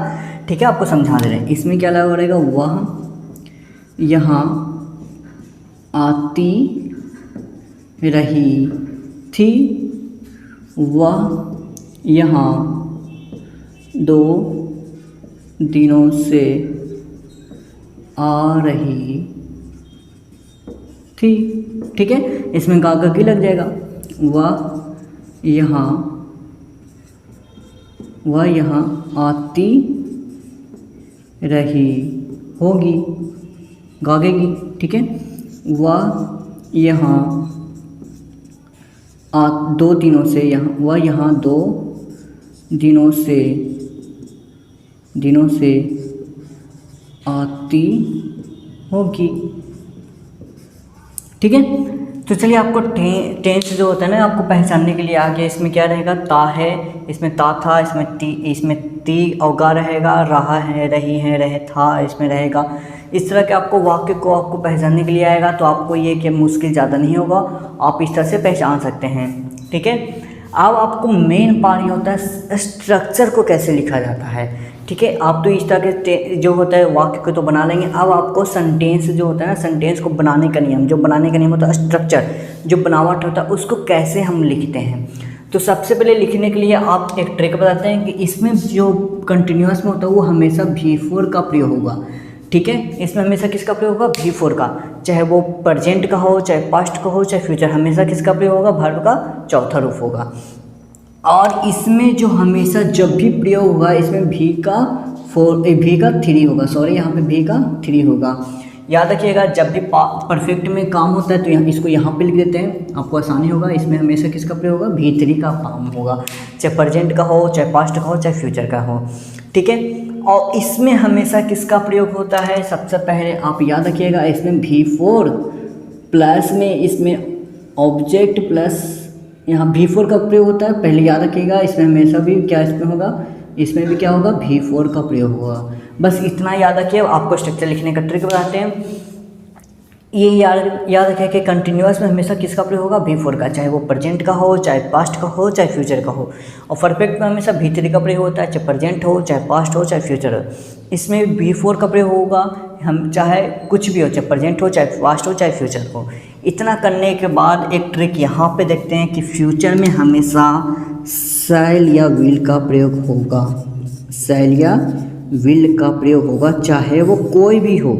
ठीक है, आपको समझा दे रहे हैं। इसमें क्या लगा रहेगा, वह यहाँ आती रही थी, वह यहाँ 2 दिनों से आ रही थी। ठीक है, इसमें गा की लग जाएगा, वह यहाँ आती रही होगी, गागेगी। ठीक है, वह यहाँ 2 दिनों से, वह यहाँ 2 दिनों से आती होगी। ठीक है, तो चलिए आपको टेंस जो होता है ना आपको पहचानने के लिए आगे इसमें क्या रहेगा, ता है, इसमें ता था, इसमें ती और गा रहेगा, रहा है, रही है, रहे था इसमें रहेगा। इस तरह के आपको वाक्य को आपको पहचानने के लिए आएगा, तो आपको ये कि मुश्किल ज़्यादा नहीं होगा, आप इस तरह से पहचान सकते हैं। ठीक है, अब आपको मेन पार्ट ये होता है स्ट्रक्चर को कैसे लिखा जाता है। ठीक है, आप तो इस तरह के जो होता है वाक्य को तो बना लेंगे। अब आपको सेंटेंस जो होता है ना, सेंटेंस को बनाने का नियम, जो बनाने का नियम होता है स्ट्रक्चर, जो बनावट होता है उसको कैसे हम लिखते हैं। तो सबसे पहले लिखने के लिए आप एक ट्रिक बताते हैं कि इसमें जो कंटिन्यूअस में होता है वो हमेशा V4 का प्रयोग होगा। ठीक है, इसमें हमेशा किसका प्रयोग होगा, V4 का, चाहे वो प्रेजेंट का हो, चाहे पास्ट का हो, चाहे फ्यूचर, हमेशा किसका प्रयोग होगा, वर्ब का चौथा रूप होगा। और इसमें जो हमेशा जब भी प्रयोग होगा इसमें V का 3 होगा, सॉरी यहाँ पे V का 3 होगा। याद रखिएगा जब भी परफेक्ट में काम होता है तो इसको यहाँ पे लिख देते हैं, आपको आसानी होगा। इसमें हमेशा किसका प्रयोग होगा, V3 का काम होगा, चाहे प्रेजेंट का हो, चाहे पास्ट का हो, चाहे फ्यूचर का हो। ठीक है, और इसमें हमेशा किसका प्रयोग होता है, सबसे पहले आप याद रखिएगा इसमें V4 प्लस में इसमें ऑब्जेक्ट प्लस यहाँ V4 का प्रयोग होता है। पहले याद रखिएगा इसमें हमेशा भी क्या इसमें होगा, इसमें भी क्या होगा, V4 का प्रयोग होगा। बस इतना याद रखिए। आपको स्ट्रक्चर लिखने का ट्रिक बताते हैं। ये याद रखें कि कंटिन्यूअस में हमेशा किसका प्रयोग होगा, V4 का, चाहे वो प्रेजेंट का हो, चाहे पास्ट का हो, चाहे फ्यूचर का हो। और परफेक्ट में हमेशा V3 का प्रयोग होता है, चाहे प्रेजेंट हो, चाहे पास्ट हो, चाहे फ्यूचर हो। इसमें V4 का प्रयोग होगा, हम चाहे कुछ भी हो, चाहे प्रेजेंट हो, चाहे पास्ट हो, चाहे फ्यूचर हो। इतना करने के बाद एक ट्रिक यहाँ पे देखते हैं कि फ्यूचर में हमेशा शैल या विल का प्रयोग होगा, शैल या विल का प्रयोग होगा, चाहे वो कोई भी हो,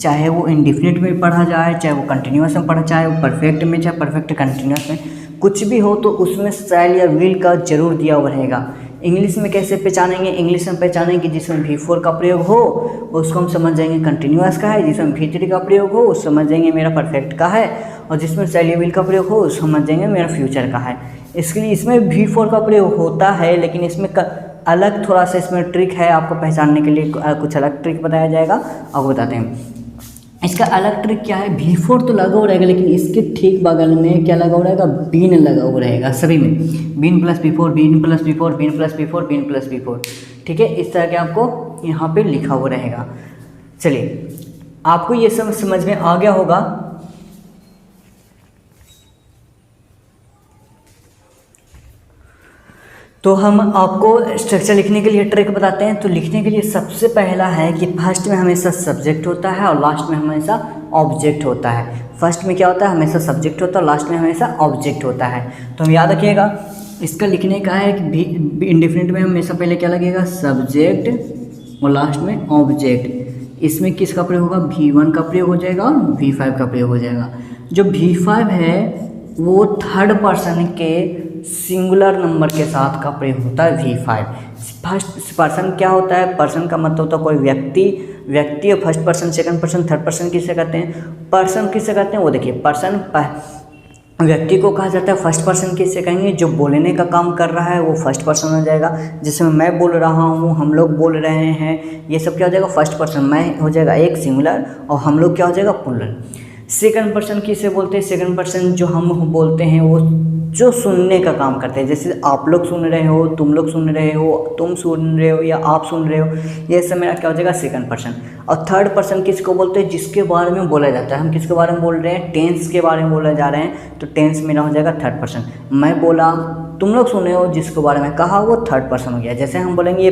चाहे वो इंडिफिनिट में पढ़ा जाए, चाहे वो कंटिन्यूअस में पढ़ा, चाहे वो परफेक्ट में, चाहे परफेक्ट कंटिन्यूअस में, कुछ भी हो तो उसमें शैल या विल का जरूर दिया हुआ रहेगा। इंग्लिश में कैसे पहचानेंगे, इंग्लिश में पहचानेंगे जिसमें V4 का प्रयोग हो उसको हम समझ जाएंगे कंटिन्यूअस का है, जिसमें V3 का प्रयोग हो उस समझ जाएंगे मेरा परफेक्ट का है, और जिसमें शैल या विल का प्रयोग हो उस समझ जाएंगे मेरा फ्यूचर का है। इसके लिए इसमें V4 का प्रयोग होता है, लेकिन इसमें अलग थोड़ा सा इसमें ट्रिक है, आपको पहचानने के लिए कुछ अलग ट्रिक बताया जाएगा, आपको बताते हैं। इसका अलग ट्रिक क्या है, V4 तो लगा हुआ रहेगा, लेकिन इसके ठीक बगल में क्या लगा हुआ रहेगा, बीन लगा हुआ रहेगा सभी में, been plus V4, been plus V4, been plus V4, been plus V4। ठीक है, इस तरह के आपको यहाँ पे लिखा हुआ रहेगा। चलिए, आपको ये सब समझ में आ गया होगा। तो हम आपको स्ट्रक्चर लिखने के लिए ट्रिक बताते हैं। तो लिखने के लिए सबसे पहला है कि फर्स्ट में हमेशा सब्जेक्ट होता है और लास्ट में हमेशा ऑब्जेक्ट होता है। फर्स्ट में क्या होता है, हमेशा सब्जेक्ट होता है और लास्ट में हमेशा ऑब्जेक्ट होता है। तो हम याद रखिएगा, इसका लिखने का है कि इंडिफिनिट में हमेशा पहले क्या लगेगा, सब्जेक्ट और लास्ट में ऑब्जेक्ट। इसमें किसका प्रयोग होगा, V1 का प्रयोग हो जाएगा और V5 का प्रयोग हो जाएगा। जो V5 है वो थर्ड पर्सन के सिंगुलर नंबर के साथ का प्रयोग होता है V5। फर्स्ट पर्सन क्या होता है, पर्सन का मतलब होता है कोई व्यक्ति और first person, second person, third person किसे कहते हैं, पर्सन किसे कहते हैं, वो देखिए पर्सन व्यक्ति को कहा जाता है। फर्स्ट पर्सन किसे कहेंगे, जो बोलने का काम कर रहा है वो फर्स्ट पर्सन हो जाएगा। जिसमें मैं बोल रहा हूँ, हम लोग बोल रहे हैं, ये सब क्या हो जाएगा, फर्स्ट पर्सन। मैं हो जाएगा एक सिंगुलर और हम लोग क्या हो जाएगा, प्लूरल। सेकंड पर्सन किसे बोलते हैं, सेकंड पर्सन जो हम बोलते हैं वो जो सुनने का काम करते हैं, जैसे आप लोग सुन रहे हो, तुम लोग सुन रहे हो, तुम सुन रहे हो या आप सुन रहे हो, ये सब मेरा क्या हो जाएगा, सेकंड पर्सन। और थर्ड पर्सन किसको बोलते हैं, जिसके बारे में बोला जाता है। हम किसके बारे में बोल रहे हैं, टेंस के बारे में बोले जा रहे हैं, तो टेंस मेरा हो जाएगा थर्ड पर्सन। मैं बोला, तुम लोग सुने हो, जिसके बारे में कहा वो थर्ड पर्सन हो गया। जैसे हम बोलेंगे ये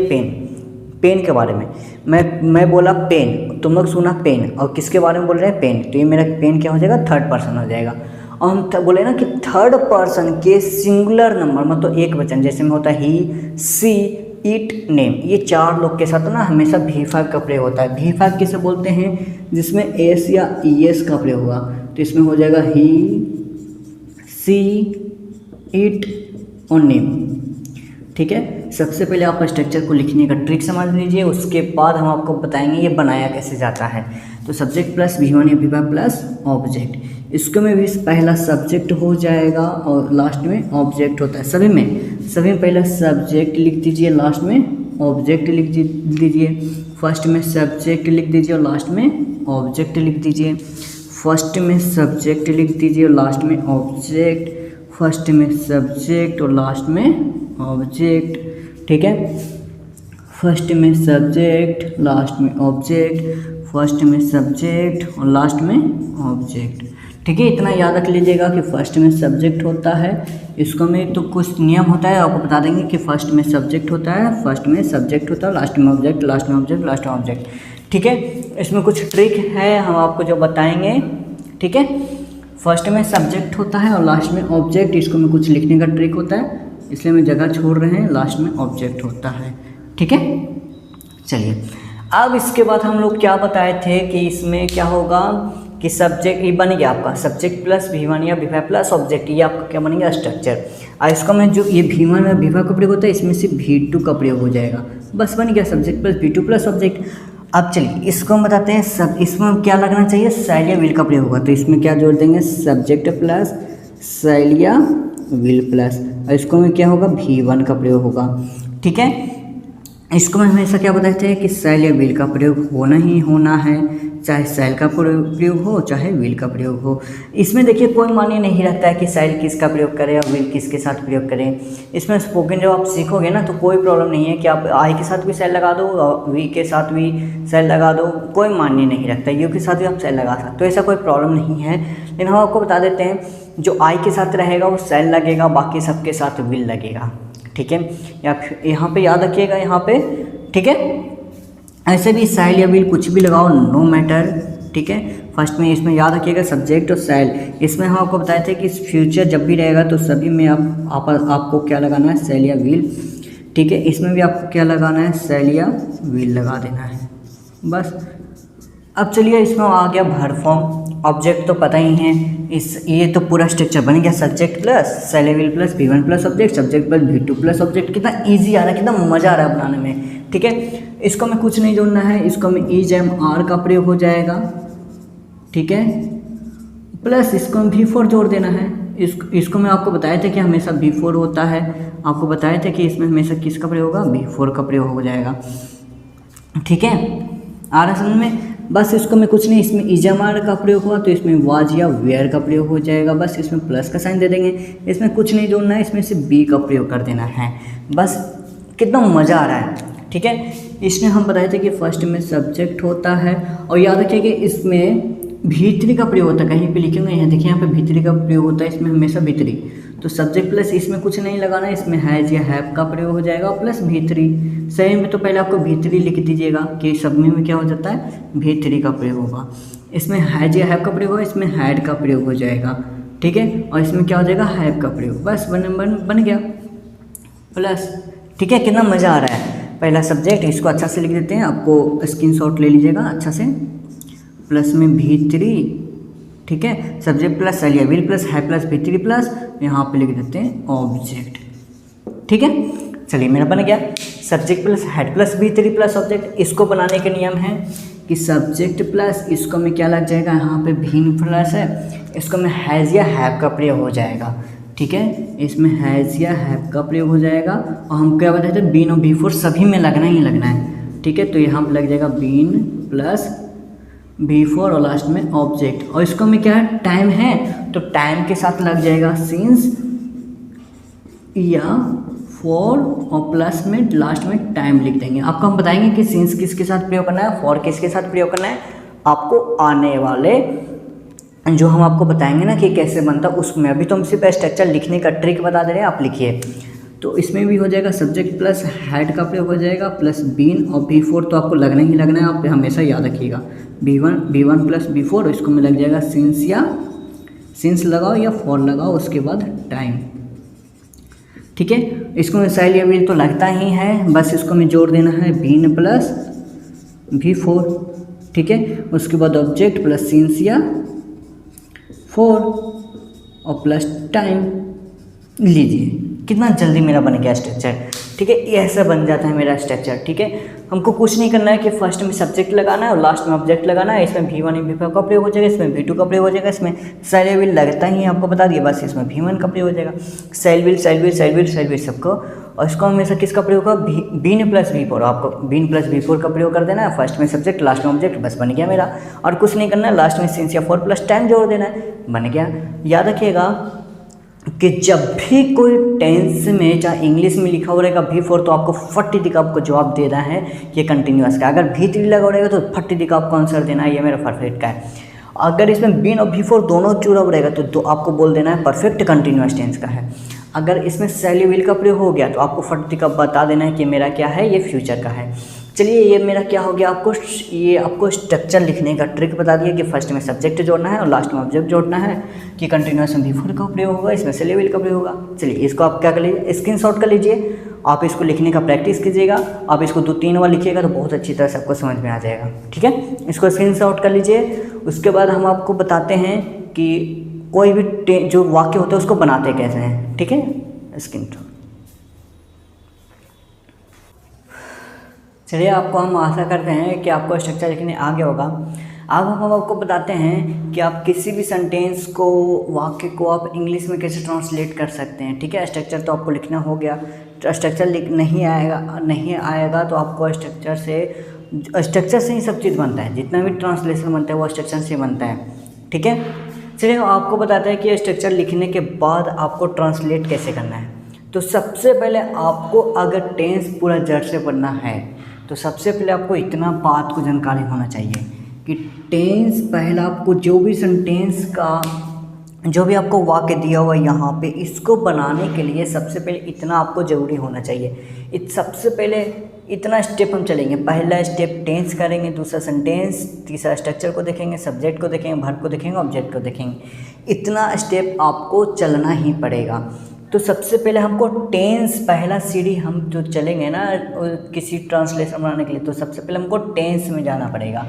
पेन के बारे में, मैं बोला पेन, तुम लोग सुना पेन, और किसके बारे में बोल रहे हैं, पेन, तो ये मेरा पेन क्या हो जाएगा, थर्ड पर्सन हो जाएगा। और हम बोले ना कि थर्ड पर्सन के सिंगुलर नंबर मतलब एक वचन, जैसे में होता है ही, सी, इट, नेम, ये चार लोग के साथ ना हमेशा V5 का प्रयोग होता है। V5 किसे बोलते हैं, जिसमें एस या ES का प्रयोग होगा, तो इसमें हो जाएगा ही, सी, इट और नेम। ठीक है, सबसे पहले आप स्ट्रक्चर को लिखने का ट्रिक समझ लीजिए, उसके बाद हम आपको बताएंगे ये बनाया कैसे जाता है। तो सब्जेक्ट प्लस V1 या V5 प्लस ऑब्जेक्ट, इसको में भी पहला सब्जेक्ट हो जाएगा और लास्ट में ऑब्जेक्ट होता है। सभी में पहला सब्जेक्ट लिख दीजिए, लास्ट में ऑब्जेक्ट लिख दीजिए। फर्स्ट में सब्जेक्ट लिख दीजिए और लास्ट में ऑब्जेक्ट लिख दीजिए। फर्स्ट में सब्जेक्ट लिख दीजिए और लास्ट में ऑब्जेक्ट। फर्स्ट में सब्जेक्ट और लास्ट में ऑब्जेक्ट। ठीक है, फर्स्ट में सब्जेक्ट, लास्ट में ऑब्जेक्ट, फर्स्ट में सब्जेक्ट और लास्ट में ऑब्जेक्ट। ठीक है, इतना याद रख लीजिएगा कि फर्स्ट में सब्जेक्ट होता है। इसको में तो कुछ नियम होता है, आपको बता देंगे कि फर्स्ट में सब्जेक्ट होता है, फर्स्ट में सब्जेक्ट होता है, लास्ट में ऑब्जेक्ट, लास्ट में ऑब्जेक्ट, लास्ट में ऑब्जेक्ट। ठीक है, इसमें कुछ ट्रिक है हम आपको जो बताएंगे। ठीक है, फर्स्ट में सब्जेक्ट होता है और लास्ट में ऑब्जेक्ट, इसको में कुछ लिखने का ट्रिक होता है, इसलिए मैं जगह छोड़ रहे हैं, लास्ट में ऑब्जेक्ट होता है। ठीक है, चलिए अब इसके बाद हम लोग क्या बताए थे कि इसमें क्या होगा कि सब्जेक्ट, ये बन गया आपका सब्जेक्ट प्लस V1 या V5 प्लस ऑब्जेक्ट, ये आपका क्या बनेगा, स्ट्रक्चर। और इसका में जो ये V1 और V5 का प्रयोग होता है, इसमें से V2 का प्रयोग हो जाएगा, बस बन गया subject plus V2 plus object. अब चलिए इसको हम बताते हैं, सब इसमें क्या लगना चाहिए, शैल या विल का प्रयोग होगा, तो इसमें क्या जोड़ देंगे, सब्जेक्ट प्लस शैल या विल प्लस, और इसको में क्या होगा, V1 का प्रयोग होगा। ठीक है, इसको मैं हमेशा क्या बताते हैं कि सेल या विल का प्रयोग होना ही होना है, चाहे सेल का प्रयोग हो चाहे विल का प्रयोग हो। इसमें देखिए कोई मायने नहीं रखता है कि सेल किसका प्रयोग करें और विल किसके साथ प्रयोग करें। इसमें स्पोकन जब आप सीखोगे ना तो कोई प्रॉब्लम नहीं है कि आप आई के साथ भी सेल लगा दो और वी के साथ भी सेल लगा दो, कोई मायने नहीं रखता। यू के साथ भी आप सेल लगा सकते हो, ऐसा कोई प्रॉब्लम नहीं है। लेकिन हम आपको बता देते हैं जो आई के साथ रहेगा वो सेल लगेगा, बाकी सबके साथ विल लगेगा, ठीक है। या यहाँ पे याद रखिएगा यहाँ पे, ठीक है। ऐसे भी सेल या विल कुछ भी लगाओ, नो मैटर, ठीक है। फर्स्ट में इसमें याद रखिएगा सब्जेक्ट और सेल। इसमें हम आपको बताए थे कि फ्यूचर जब भी रहेगा तो सभी में आपको क्या लगाना है, सेल या विल, ठीक है। इसमें भी आपको क्या लगाना है, सेल या विल लगा देना है, बस। अब चलिए इसमें आ गया वर्ब फॉर्म। ऑब्जेक्ट तो पता ही है, ये तो पूरा स्ट्रक्चर बन गया, सब्जेक्ट प्लस सेल या will plus V1 plus object, subject plus V2 plus object. कितना ईजी आ रहा है, कितना मज़ा आ रहा है बनाने में, ठीक है। इसको हमें कुछ नहीं जोड़ना है, इसको हमें EJMR का प्रयोग हो जाएगा, ठीक है। प्लस इसको हम V4 जोड़ देना है। इसको मैं आपको बताए थे कि हमेशा V4 होता है, आपको बताए थे कि इसमें हमेशा किसका प्रयोग होगा, V4 का प्रयोग हो जाएगा, ठीक है। आ रहा समझ में। बस इसको मैं कुछ नहीं, इसमें EJMR का प्रयोग हुआ तो इसमें वाज या वेयर का प्रयोग हो जाएगा, बस इसमें प्लस का साइन दे देंगे। इसमें कुछ नहीं जोड़ना है, इसमें से बी का प्रयोग कर देना है, बस। कितना मज़ा आ रहा है, ठीक है। इसमें हम बताए थे कि फर्स्ट में सब्जेक्ट होता है, और याद रखिए कि इसमें भीतरी का प्रयोग होता है। कहीं पे लिखेंगे, यहाँ देखिए यहाँ पे भीतरी का प्रयोग होता है, इसमें हमेशा भीतरी। तो सब्जेक्ट प्लस इसमें कुछ नहीं लगाना है, इसमें हैज़ या हैव का प्रयोग हो जाएगा, प्लस भीतरी। सही में तो पहले आपको भीतरी लिख दीजिएगा कि सब में क्या हो जाता है, भीतरी का प्रयोग होगा। इसमें हैज़ या हैव का प्रयोग होगा, इसमें हैड का प्रयोग हो जाएगा, ठीक है। और इसमें क्या हो जाएगा, हैव का प्रयोग, बस बन गया प्लस, ठीक है। कितना मज़ा आ रहा है। पहला सब्जेक्ट, इसको अच्छा से लिख देते हैं, आपको स्क्रीनशॉट ले लीजिएगा अच्छा से। प्लस में भीतरी, ठीक है। सब्जेक्ट प्लस सेल या विल प्लस है प्लस भीतरी प्लस यहाँ पे लिख देते हैं ऑब्जेक्ट, ठीक है। चलिए मेरा बन गया सब्जेक्ट प्लस हेड प्लस भीतरी प्लस ऑब्जेक्ट। इसको बनाने के नियम है कि सब्जेक्ट प्लस इसको में क्या लग जाएगा, यहाँ पे भीन प्लस है, इसको में हैज़ या हैव का प्रयोग हो जाएगा, ठीक है। इसमें हैज़ या हैव का प्रयोग हो जाएगा। और हम क्या बताए थे, बीन और V4 सभी में लगना ही लगना है, ठीक है। तो यहाँ पर लग जाएगा बीन प्लस V4 और लास्ट में ऑब्जेक्ट। और इसको में क्या है, टाइम है तो टाइम के साथ लग जाएगा सिंस या फॉर, और प्लस में लास्ट में टाइम लिख देंगे। आपको हम बताएंगे कि सिंस किसके साथ प्रयोग करना है, फॉर किसके साथ प्रयोग करना है, आपको आने वाले जो हम आपको बताएंगे ना कि कैसे बनता है उसमें। अभी तो हम सिर्फ स्ट्रक्चर लिखने का ट्रिक बता दे रहे हैं, आप लिखिए। तो इसमें भी हो जाएगा सब्जेक्ट प्लस हेड का प्रयोग हो जाएगा, प्लस बीन और V4 तो आपको लगना ही लगना है, आप हमेशा याद रखिएगा। B1 प्लस V4, इसको में लग जाएगा सिंस, या सिंस लगाओ या फॉर लगाओ, उसके बाद टाइम, ठीक है। इसको में सेल या विल तो लगता ही है, बस इसको में जोड़ देना है बीन प्लस V4, ठीक है। उसके बाद ऑब्जेक्ट प्लस सिंस या फॉर और प्लस टाइम। लीजिए कितना जल्दी मेरा बन गया स्ट्रक्चर, ठीक है। ये ऐसा बन जाता है मेरा स्ट्रक्चर, ठीक है। हमको कुछ नहीं करना है कि फर्स्ट में सब्जेक्ट लगाना है और लास्ट में ऑब्जेक्ट लगाना है। इसमें V1 V5 का प्रयोग हो जाएगा, इसमें V2 का प्रयोग हो जाएगा, इसमें सेल या विल लगता ही आपको बता दिया, बस इसमें V1 का प्रयोग हो जाएगा। सेल विल सबको। और इसको हमेशा किसका प्रयोग होगा, बीन प्लस V4। आपको बीन प्लस V4 का प्रयोग कर देना है, फर्स्ट में सब्जेक्ट लास्ट में ऑब्जेक्ट, बस बन गया मेरा। और कुछ नहीं करना है, लास्ट में सिंस या फॉर प्लस टाइम जोड़ देना है, बन गया। याद रखिएगा कि जब भी कोई टेंस में चाहे इंग्लिश में लिखा हो रहेगा V4 तो आपको फट्टी दिखा आपको जवाब देना है ये कंटिन्यूअस का। अगर V3 लगा रहेगा तो फट्टी दिखा आपको आंसर देना है, ये मेरा परफेक्ट का है। अगर इसमें बीन और V4 दोनों जुड़ा हुआ रहेगा तो आपको बोल देना है परफेक्ट कंटिन्यूअस टेंस का है। अगर इसमें सेल या विल का प्रयोग हो गया तो आपको फट्टी का बता देना है कि मेरा क्या है, ये फ्यूचर का है। चलिए ये मेरा क्या हो गया, आपको स्ट्रक्चर लिखने का ट्रिक बता दिया कि फर्स्ट में सब्जेक्ट जोड़ना है और लास्ट में ऑब्जेक्ट जोड़ना है, कि कंटिन्यूअस में V4 का प्रयोग होगा, इसमें सेल या विल का प्रयोग होगा। चलिए इसको आप क्या कर लीजिए, स्क्रीनशॉट कर लीजिए, आप इसको लिखने का प्रैक्टिस कीजिएगा। आप इसको 2-3 बार लिखिएगा तो बहुत अच्छी तरह सबको समझ में आ जाएगा, ठीक है। इसको स्क्रीनशॉट कर लीजिए। उसके बाद हम आपको बताते हैं कि कोई भी जो वाक्य होता है उसको बनाते कैसे हैं, ठीक है। स्क्रीनशॉट। चलिए आपको हम आशा करते हैं कि आपको स्ट्रक्चर लिखने आ गया होगा। अब हम आपको बताते हैं कि आप किसी भी सेंटेंस को, वाक्य को आप इंग्लिश में कैसे ट्रांसलेट कर सकते हैं, ठीक है। स्ट्रक्चर तो आपको लिखना हो गया, स्ट्रक्चर नहीं आएगा तो आपको स्ट्रक्चर से ही सब चीज़ बनता है, जितना भी ट्रांसलेशन बनता है वो स्ट्रक्चर से बनता है। ठीक है, चलिए आपको बताते हैं कि स्ट्रक्चर लिखने के बाद आपको ट्रांसलेट कैसे करना है। तो सबसे पहले आपको अगर टेंस पूरा जड़ से पढ़ना है तो सबसे पहले आपको इतना बात को जानकारी होना चाहिए कि टेंस पहला आपको जो भी सेंटेंस का जो भी आपको वाक्य दिया हुआ है यहाँ पे, इसको बनाने के लिए सबसे पहले इतना आपको ज़रूरी होना चाहिए। सबसे पहले इतना स्टेप हम चलेंगे। पहला स्टेप टेंस करेंगे, दूसरा सेंटेंस, तीसरा स्ट्रक्चर को देखेंगे, सब्जेक्ट को देखेंगे, वर्ब को देखेंगे, ऑब्जेक्ट को देखेंगे। इतना स्टेप आपको चलना ही पड़ेगा। तो सबसे पहले हमको टेंस पहला सीढ़ी हम जो चलेंगे ना किसी ट्रांसलेशन बनाने के लिए, तो सबसे पहले हमको टेंस में जाना पड़ेगा।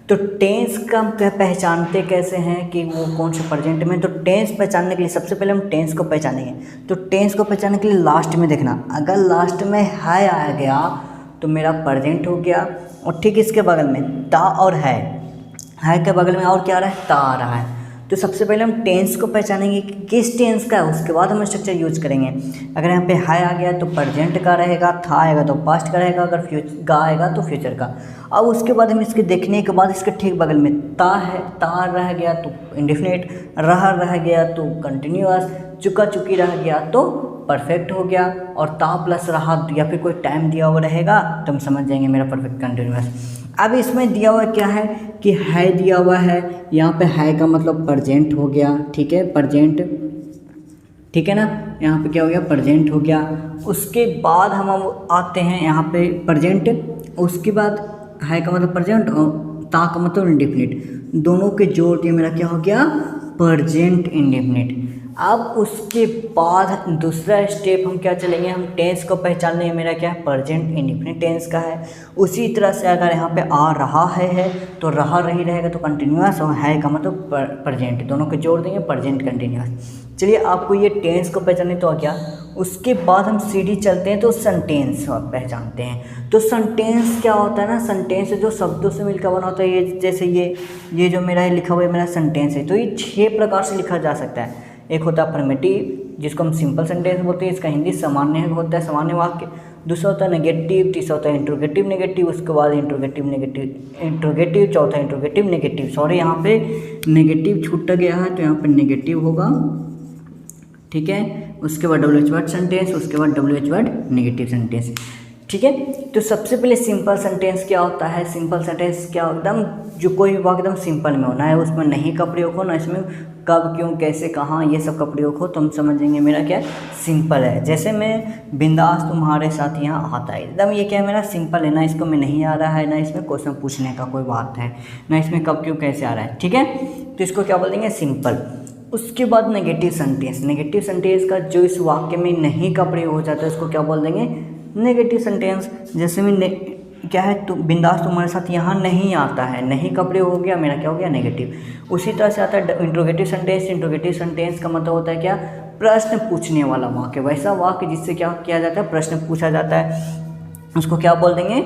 तो टेंस का हम पहचानते कैसे हैं कि वो कौन से प्रेजेंट में। तो टेंस पहचानने के लिए सबसे पहले हम टेंस को पहचानेंगे। तो टेंस को पहचानने के लिए लास्ट में देखना, अगर लास्ट में है आ गया तो मेरा प्रेजेंट हो गया, और ठीक इसके बगल में ता और है के बगल में और क्या आ रहा है, ता आ रहा है। तो सबसे पहले हम टेंस को पहचानेंगे कि किस टेंस का है, उसके बाद हम स्ट्रक्चर यूज करेंगे। अगर यहाँ पे है आ गया तो प्रेजेंट का रहेगा, था आएगा तो पास्ट का रहेगा, अगर गा आएगा तो फ्यूचर का। अब उसके बाद हम इसके देखने के बाद इसके ठीक बगल में ता है, ता रह गया तो इंडेफिनिट, रह गया तो कंटिन्यूअस, चुका चुकी रह गया तो परफेक्ट हो गया, और ता प्लस रहा या फिर कोई टाइम दिया हुआ रहेगा तो हम समझ जाएंगे मेरा परफेक्ट कंटिन्यूअस। अब इसमें दिया हुआ क्या है कि है दिया हुआ है, यहाँ पे है का मतलब प्रेजेंट हो गया। ठीक है, प्रेजेंट, ठीक है ना, यहाँ पे क्या हो गया, प्रेजेंट हो गया। उसके बाद हम आते हैं यहाँ पे प्रेजेंट, उसके बाद है का मतलब प्रेजेंट और ता का मतलब इंडेफिनिट, दोनों के जोड़ के मेरा क्या हो गया, प्रेजेंट इंडेफिनिट। अब उसके बाद दूसरा स्टेप हम क्या चलेंगे, हम टेंस को पहचानने मेरा क्या है, प्रेजेंट इंडेफिनिट टेंस का है। उसी तरह से अगर यहाँ पे आ रहा है तो रहा रही रहेगा तो कंटिन्यूअस, और है का मतलब प्रेजेंट, दोनों को जोड़ देंगे प्रेजेंट कंटिन्यूअस। चलिए आपको ये टेंस को पहचानने तो आ गया। उसके बाद हम सीढ़ी चलते हैं तो सेंटेंस पहचानते हैं। तो सेंटेंस क्या होता है ना, सेंटेंस जो शब्दों से मिलकर बना होता है। ये जैसे ये जो मेरा लिखा हुआ है मेरा सेंटेंस है, तो ये 6 प्रकार से लिखा जा सकता है। एक होता है अफर्मेटिव, जिसको हम सिंपल सेंटेंस बोलते हैं, इसका हिंदी सामान्य होता है, सामान्य वाक्य। दूसरा होता है नेगेटिव, तीसरा होता है इंट्रोगेटिव नेगेटिव, उसके बाद इंट्रोगेटिव, चौथा इंट्रोगेटिव नेगेटिव। सॉरी यहाँ पे नेगेटिव छूट गया है तो यहाँ पे नेगेटिव होगा। ठीक है, उसके बाद WH वर्ड सेंटेंस, उसके बाद WH वर्ड नेगेटिव सेंटेंस। ठीक है, तो सबसे पहले सिंपल सेंटेंस क्या होता है। सिंपल सेंटेंस क्या, एकदम जो कोई वाक्य एकदम सिंपल में होना है, उसमें नहीं का प्रयोग हो, ना इसमें कब, क्यों, कैसे, कहाँ, ये सब का प्रयोग हो, तो हम समझेंगे मेरा क्या सिंपल है। जैसे मैं बिंदास तुम्हारे साथ यहाँ आता है, एकदम ये क्या है मेरा सिंपल है, ना इसको में नहीं आ रहा है, ना इसमें क्वेश्चन पूछने का कोई बात है, ना इसमें कब, क्यों, कैसे आ रहा है। ठीक है, तो इसको क्या बोल देंगे, सिंपल। उसके बाद नेगेटिव सेंटेंस। नेगेटिव सेंटेंस का जो इस वाक्य में नहीं का प्रयोग हो जाता है उसको क्या बोल देंगे, नेगेटिव सेंटेंस। जैसे में क्या है, तो बिंदास तुम्हारे साथ यहाँ नहीं आता है, नहीं का प्रयोग हो गया, मेरा क्या हो गया, नेगेटिव। उसी तरह से आता है इंट्रोगेटिव सेंटेंस। इंट्रोगेटिव सेंटेंस का मतलब होता है क्या, प्रश्न पूछने वाला वाक्य, वैसा वाक्य जिससे क्या किया जाता है, प्रश्न पूछा जाता है, उसको क्या बोल देंगे,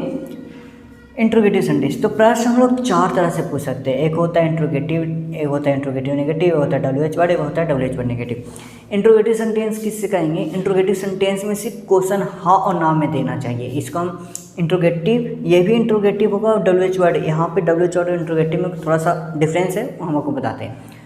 इंट्रोगेटिव सेंटेंस। तो प्रश्न हम लोग 4 तरह से पूछ सकते हैं। एक होता है इंट्रोगेटिव, एक होता है इंट्रोगेटिव नेगेटिव, एक होता है WH वर्ड, एक होता है WH word negative. Interrogative sentence किससे कहेंगे, इंट्रोगेटिव सेंटेंस में सिर्फ क्वेश्चन हाँ और ना में देना चाहिए, इसको हम इंट्रोगेटिव, ये भी इंट्रोगेटिव होगा, और WH वर्ड, यहाँ पे WH वर्ड और इंट्रोगेटिव में थोड़ा सा डिफरेंस है, वो हम आपको बताते हैं।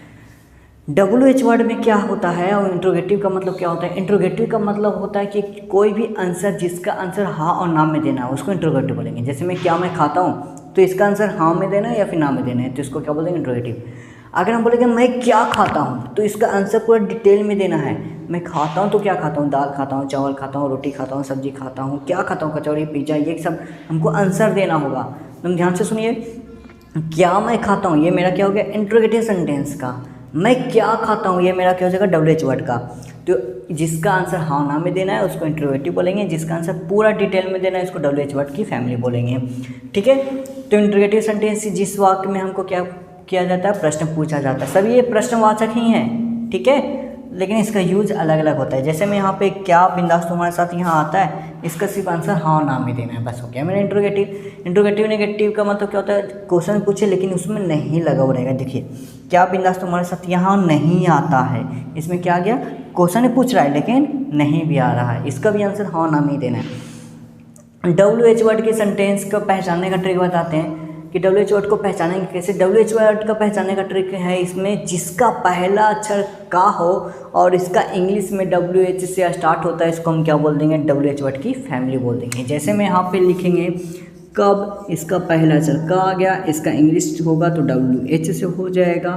WH वर्ड में क्या होता है और इंट्रोगेटिव का मतलब क्या होता है। इंट्रोगेटिव का मतलब होता है कि कोई भी आंसर जिसका आंसर हाँ और ना में देना है उसको इंट्रोगेटिव बोलेंगे। जैसे मैं क्या, मैं खाता हूँ, तो इसका आंसर हाँ में देना है या फिर ना में देना है, तो इसको क्या बोलेंगे, इंट्रोगेटिव। अगर हम बोलेंगे मैं क्या खाता हूँ, तो इसका आंसर पूरा डिटेल में देना है। मैं खाता हूँ तो क्या खाता हूँ, दाल खाता हूँ, चावल खाता हूँ, रोटी खाता हूँ, सब्जी खाता हूँ, क्या खाता हूँ, कचौड़ी, पिज्ज़ा, ये सब हमको आंसर देना होगा। तुम ध्यान से सुनिए, क्या मैं खाता हूँ, ये मेरा क्या हो गया, इंट्रोगेटिव सेंटेंस का। मैं क्या खाता हूँ, ये मेरा क्या हो जाएगा, WH वर्ड का। तो जिसका आंसर हाँ ना में देना है उसको इंट्रोगेटिव बोलेंगे, जिसका आंसर पूरा डिटेल में देना है उसको WH वर्ड की फैमिली बोलेंगे। ठीक है, तो इंट्रोगेटिव सेंटेंस जिस वाक्य में हमको क्या किया जाता है, प्रश्न पूछा जाता है। सब ये प्रश्नवाचक ही हैं। ठीक है, लेकिन इसका यूज अलग अलग होता है। जैसे मैं यहाँ पे क्या बिंदास तुम्हारे साथ यहाँ आता है, इसका सिर्फ आंसर हाँ नाम ही देना है, बस हो गया मेरा इंट्रोगेटिव। इंट्रोगेटिव नेगेटिव का मतलब क्या होता है, क्वेश्चन पूछे लेकिन उसमें नहीं लगा हुआ रहेगा। देखिए क्या बिंदास तुम्हारे साथ यहाँ नहीं आता है, इसमें क्या आ गया, क्वेश्चन पूछ रहा है लेकिन नहीं भी आ रहा है, इसका भी आंसर हाँ नाम ही देना है। WH वर्ड के सेंटेंस को पहचानने का ट्रिक बताते हैं कि WH वर्ड को पहचानेंगे कैसे। WH वर्ड का पहचानने का ट्रिक है इसमें जिसका पहला अक्षर का हो और इसका इंग्लिश में WH से स्टार्ट होता है, इसको हम क्या बोल देंगे, WH वर्ड की फैमिली बोल देंगे। जैसे मैं यहाँ पे लिखेंगे कब, इसका पहला अक्षर का आ गया, इसका इंग्लिश होगा तो WH से हो जाएगा।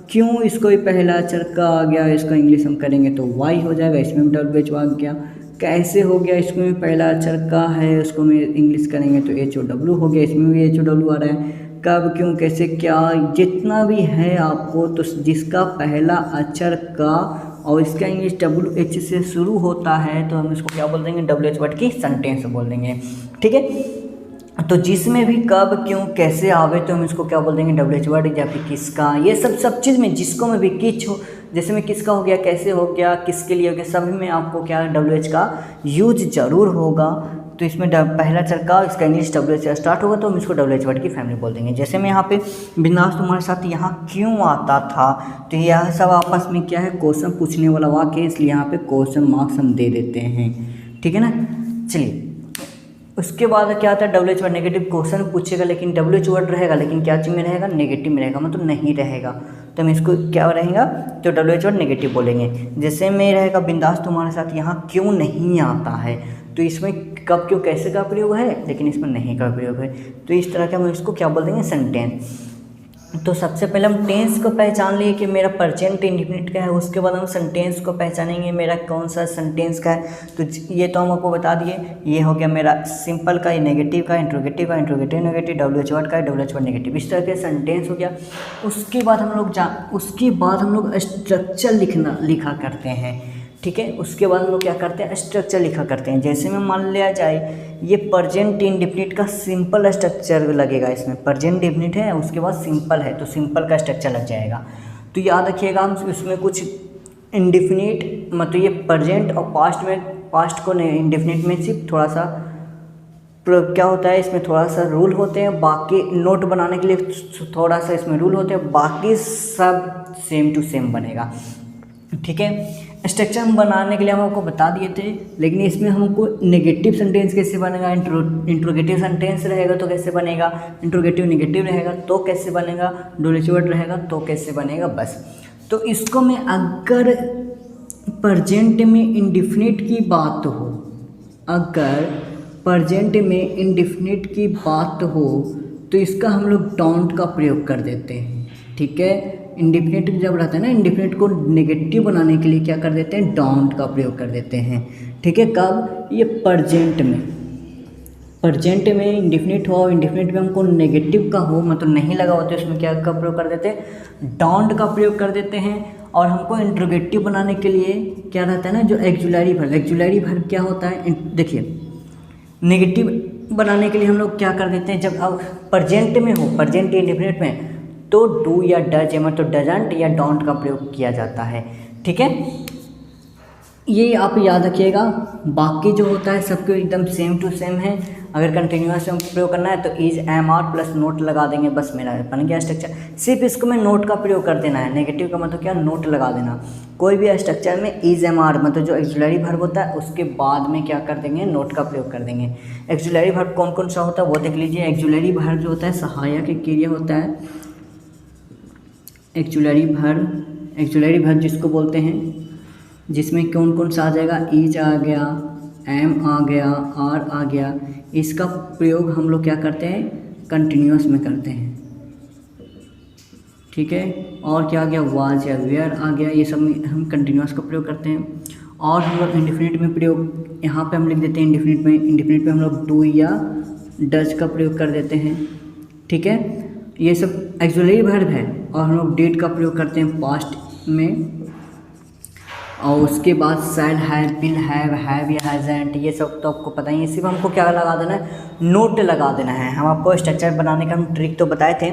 क्यों, इसको भी पहला अक्षर का आ गया, इसका इंग्लिश हम करेंगे तो Y हो जाएगा, इसमें भी WH आ गया। कैसे हो गया, इसमें भी पहला अक्षर का है, उसको में इंग्लिश करेंगे तो HOW हो गया, इसमें भी HOW आ रहा है। कब, क्यों, कैसे, क्या, जितना भी है आपको, तो जिसका पहला अक्षर का और इसका इंग्लिश WH से शुरू होता है तो हम इसको क्या बोल देंगे, WH वर्ड की सेंटेंस बोल देंगे। ठीक है, तो जिसमें भी कब, क्यों, कैसे आवे तो हम इसको क्या बोल देंगे, WH वर्ड। या फिर किसका, ये सब चीज़ में जिसको में भी किच हो, जैसे में किसका हो गया, कैसे हो गया, किसके लिए हो गया, सभी में आपको क्या WH का यूज जरूर होगा। तो इसमें पहला अक्षर का, इसका इंग्लिश WH से स्टार्ट होगा तो हम इसको WH वर्ड की फैमिली बोल देंगे। जैसे मैं यहाँ पे बिंदास तुम्हारे साथ यहाँ क्यों आता था, तो यह सब आपस में क्या है, क्वेश्चन पूछने वाला वाक्य है, इसलिए यहाँ पे क्वेश्चन मार्क्स हम दे देते हैं। ठीक है ना, चलिए उसके बाद क्या आता है, WH वर्ड नेगेटिव, क्वेश्चन पूछेगा लेकिन WH वर्ड रहेगा, लेकिन क्या चीज़ में रहेगा, नेगेटिव में रहेगा, मतलब नहीं रहेगा, तो हम इसको क्या रहेगा, तो WH वर्ड नेगेटिव बोलेंगे। जैसे में रहेगा बिंदास तुम्हारे साथ यहाँ क्यों नहीं आता है, तो इसमें कब, क्यों, कैसे का प्रयोग है, लेकिन इसमें नहीं का प्रयोग है, तो इस तरह का हम इसको क्या बोल देंगे, सेंटेंस। तो सबसे पहले हम टेंस को पहचान लिए कि मेरा प्रेजेंट इंडेफिनिट का है, उसके बाद हम सेंटेंस को पहचानेंगे मेरा कौन सा सेंटेंस का है। तो ये तो हम आपको बता दिए, ये हो गया मेरा सिंपल का, ये नेगेटिव का, इंट्रोगेटिव का, इंट्रोगेटिव नेगेटिव, WH वर्ड का, WH वर्ड नेगेटिव, इस तरह के सेंटेंस हो गया। उसके बाद हम लोग स्ट्रक्चर लिखा करते हैं। ठीक है, उसके बाद हम लोग क्या करते हैं, स्ट्रक्चर लिखा करते हैं। जैसे में मान लिया जाए ये प्रेजेंट इंडेफिनिट का सिंपल स्ट्रक्चर लगेगा, इसमें प्रेजेंट इंडेफिनिट है उसके बाद सिंपल है तो सिंपल का स्ट्रक्चर लग जाएगा। तो याद रखिएगा हम उसमें कुछ इंडेफिनिट, मतलब ये प्रेजेंट और पास्ट को इंडेफिनिट में सिर्फ थोड़ा सा क्या होता है, इसमें थोड़ा सा रूल होते हैं, बाकी नोट बनाने के लिए थोड़ा सा इसमें रूल होते हैं, बाकी सब सेम टू सेम बनेगा। ठीक है, स्ट्रक्चर हम बनाने के लिए हम आपको बता दिए थे, लेकिन इसमें हमको नेगेटिव सेंटेंस कैसे बनेगा, इंट्रोगेटिव सेंटेंस रहेगा तो कैसे बनेगा, इंट्रोगेटिव नेगेटिव रहेगा तो कैसे बनेगा, WH वर्ड रहेगा तो कैसे बनेगा, बस। तो इसको मैं अगर प्रेजेंट में इंडेफिनिट की बात हो, अगर प्रेजेंट में इंडेफिनिट की बात हो तो इसका हम लोग डोंट का प्रयोग कर देते हैं। ठीक है, इंडेफिनिट जब रहता है ना, इंडेफिनिट को नेगेटिव बनाने के लिए क्या कर देते हैं, डोंट का प्रयोग कर देते हैं। ठीक है, कब, ये प्रेजेंट में इंडेफिनिट हो, इंडेफिनिट में हमको नेगेटिव का हो, मतलब नहीं लगा होता है, उसमें क्या का प्रयोग कर देते हैं, डोंट का प्रयोग कर देते हैं। और हमको इंट्रोगेटिव बनाने के लिए क्या रहता है ना, जो एक्जुलरी वर्ब क्या होता है, देखिए नेगेटिव बनाने के लिए हम लोग क्या कर देते हैं, जब अब प्रेजेंट में हो, प्रेजेंट इंडेफिनिट में, तो डू या डज मतलब डजंट या डोंट का प्रयोग किया जाता है। ठीक है, ये आप याद रखिएगा। बाकी जो होता है सबको एकदम सेम टू सेम है। अगर कंटिन्यूअस में प्रयोग करना है तो is, am, are plus not लगा देंगे, बस मेरा बन गया स्ट्रक्चर। सिर्फ इसको में नोट का प्रयोग कर देना है, नेगेटिव का मतलब क्या, नोट लगा देना। कोई भी स्ट्रक्चर में इज, एम, आर मतलब जो एक्जुलरी वर्ब होता है उसके बाद में क्या कर देंगे, नोट का प्रयोग कर देंगे। एक्जुलरी वर्ब कौन कौन सा होता है वो देख लीजिए। एक्जुलरी वर्ब जो होता है सहायक क्रिया होता है, एक्जुलरी वर्ब जिसको बोलते हैं, जिसमें कौन कौन सा आ जाएगा, इज आ गया, एम आ गया, आर आ गया। इसका प्रयोग हम लोग क्या करते हैं, कंटिन्यूअस में करते हैं। ठीक है, और क्या आ गया, वाज या वेयर आ गया, ये सब में हम कंटिन्यूअस का प्रयोग करते हैं। और हम लोग इंडेफिनिट में प्रयोग, यहाँ पे हम लिख देते हैं इंडेफिनिट में हम लोग डू या डज का प्रयोग कर देते हैं। ठीक है, ये सब एक्जुलरी वर्ब है। और हम लोग डेट का प्रयोग करते हैं पास्ट में, और उसके बाद सैड, हैव, विल हैव या हैज़ेंट, ये सब तो आपको पता ही है। सिर्फ हमको क्या लगा देना है, नोट लगा देना है। हम आपको स्ट्रक्चर बनाने का हम ट्रिक तो बताए थे।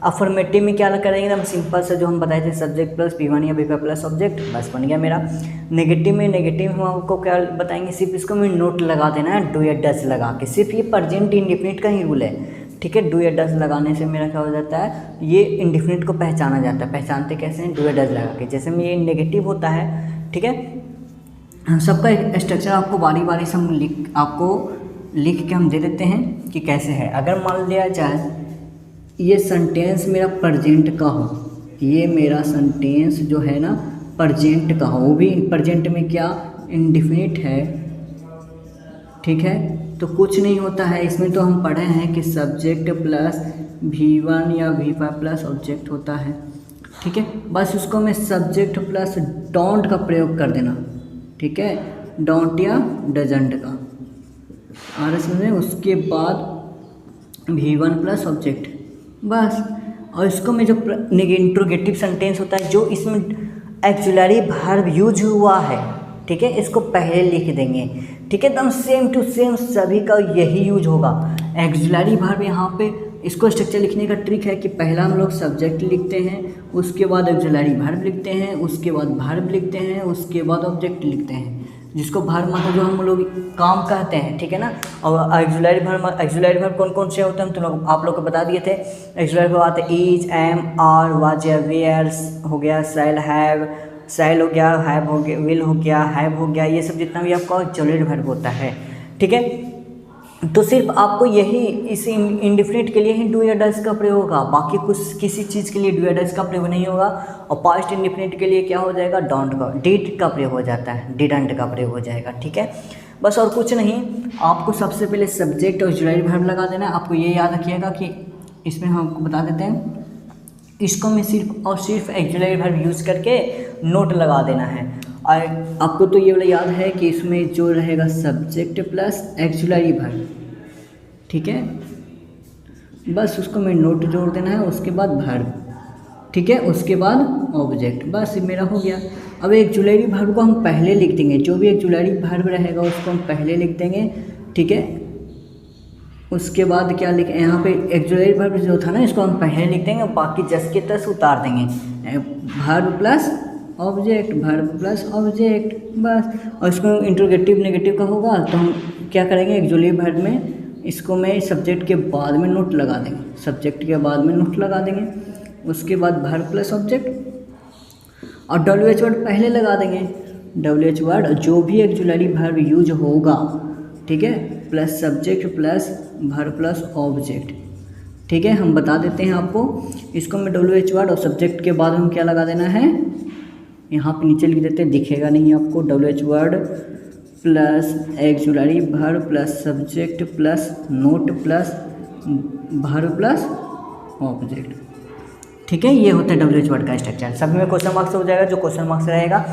अफर्मेटिव में क्या करेंगे, हम सिंपल से जो हम बताए थे सब्जेक्ट प्लस V1 या V5 प्लस ऑब्जेक्ट, बस बन गया मेरा। नेगेटिव में हम आपको क्या बताएंगे, सिर्फ इसको में नोट लगा देना है डू या डज लगा के, सिर्फ ये प्रेजेंट इंडेफिनिट का ही रूल है, ठीक है। डू या डज लगाने से मेरा क्या हो जाता है, ये इंडेफिनिट को पहचाना जाता है। पहचानते कैसे हैं, डू या डज लगा के। जैसे में ये नेगेटिव होता है, ठीक है। सबका एक स्ट्रक्चर आपको बारी बारी से हम लिख के हम दे देते हैं कि कैसे है। अगर मान लिया जाए ये सेंटेंस मेरा प्रेजेंट का हो, ये मेरा सेंटेंस जो है ना प्रेजेंट का हो, वो भी प्रेजेंट में क्या इंडेफिनिट है, ठीक है। तो कुछ नहीं होता है इसमें, तो हम पढ़े हैं कि सब्जेक्ट प्लस V1 या V5 प्लस ऑब्जेक्ट होता है, ठीक है। बस उसको मैं सब्जेक्ट प्लस डोंट का प्रयोग कर देना, ठीक है, डोंट या डजंट का और इसमें उसके बाद V1 प्लस ऑब्जेक्ट, बस। और इसको में जो इंट्रोगेटिव सेंटेंस होता है, जो इसमें एक्सिलरी वर्ब यूज हुआ है, ठीक है, इसको पहले लिख देंगे, ठीक है। एकदम सेम टू सेम सभी का यही यूज होगा। एक्सिलरी वर्ब यहाँ पे इसको स्ट्रक्चर लिखने का ट्रिक है कि पहला हम लोग सब्जेक्ट लिखते हैं, उसके बाद एक्सिलरी वर्ब लिखते हैं, उसके बाद वर्ब लिखते हैं, उसके बाद ऑब्जेक्ट लिखते हैं, जिसको वर्ब मतलब जो हम लोग काम कहते हैं, ठीक है ना। और एक्सिलरी वर्ब कौन कौन से होते हैं हम तो आप लोग को बता दिए थे। एक्सिलरी वर्ब आते हैं is, am, are, was, were हो गया, शैल, हैव, शैल हो गया, हैव हो गया, विल हो गया, हैव हो गया, ये सब जितना भी आपका एक्सिलरी वर्ब होता है, ठीक है। तो सिर्फ आपको यही इस इंडेफिनिट के लिए ही डू या डज का प्रयोग होगा, बाकी कुछ किसी चीज़ के लिए डू या डज का प्रयोग नहीं होगा। और पास्ट इंडेफिनिट के लिए क्या हो जाएगा, डोंट का, डिड का प्रयोग हो जाता है, डिडंट का प्रयोग हो जाएगा, ठीक है। बस और कुछ नहीं, आपको सबसे पहले सब्जेक्ट और ऑक्सिलरी वर्ब लगा देना है। आपको ये याद रखिएगा कि इसमें हम आपको बता देते हैं, इसको मैं सिर्फ और सिर्फ ऑक्सिलरी वर्ब यूज़ करके नोट लगा देना है। और आपको तो ये वाला याद है कि इसमें जो रहेगा सब्जेक्ट प्लस ऑक्सिलरी वर्ब, ठीक है, बस उसको मैं नोट जोड़ देना है, उसके बाद वर्ब, ठीक है, उसके बाद ऑब्जेक्ट, बस मेरा हो गया। अब ऑक्सिलरी वर्ब को हम पहले लिख देंगे, जो भी ऑक्सिलरी वर्ब रहेगा उसको हम पहले लिख देंगे, ठीक है। उसके बाद क्या लिखें, यहाँ पे ऑक्सिलरी वर्ब जो था ना इसको हम पहले लिख देंगे, बाकी जस के तस उतार देंगे, verb plus object, verb plus object, बस। और इसको इंट्रोगेटिव नेगेटिव का होगा तो हम क्या करेंगे, ऑक्सिलरी वर्ब में इसको मैं सब्जेक्ट के बाद में नोट लगा देंगे, सब्जेक्ट के बाद में नोट लगा देंगे, उसके बाद वर्ब प्लस ऑब्जेक्ट और WH वर्ड पहले लगा देंगे। WH वर्ड जो भी ऑक्सिलरी वर्ब यूज होगा, ठीक है, plus subject plus verb plus object, ठीक है। हम बता देते हैं आपको, इसको मैं WH वर्ड और सब्जेक्ट के बाद हम क्या लगा देना है, यहाँ पे नीचे लिख देते हैं, दिखेगा नहीं आपको, WH word plus auxiliary verb plus subject plus not plus verb plus object, ठीक है। ये होता है WH वर्ड का स्ट्रक्चर। सब में क्वेश्चन मार्क्स हो जाएगा, जो क्वेश्चन मार्क्स रहेगा।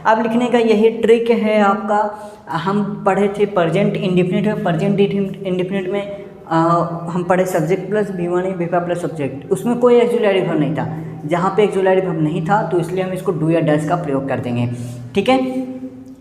अब लिखने का यही ट्रिक है आपका। हम पढ़े थे प्रेजेंट इंडेफिनिट में, प्रेजेंट इंडेफिनिट में हम पढ़े subject plus V1 V5 plus subject, उसमें कोई ऑक्सिलरी वर्ब नहीं था। जहाँ पे ऑक्सिलरी वर्ब नहीं था तो इसलिए हम इसको डू या डज का प्रयोग कर देंगे, ठीक है।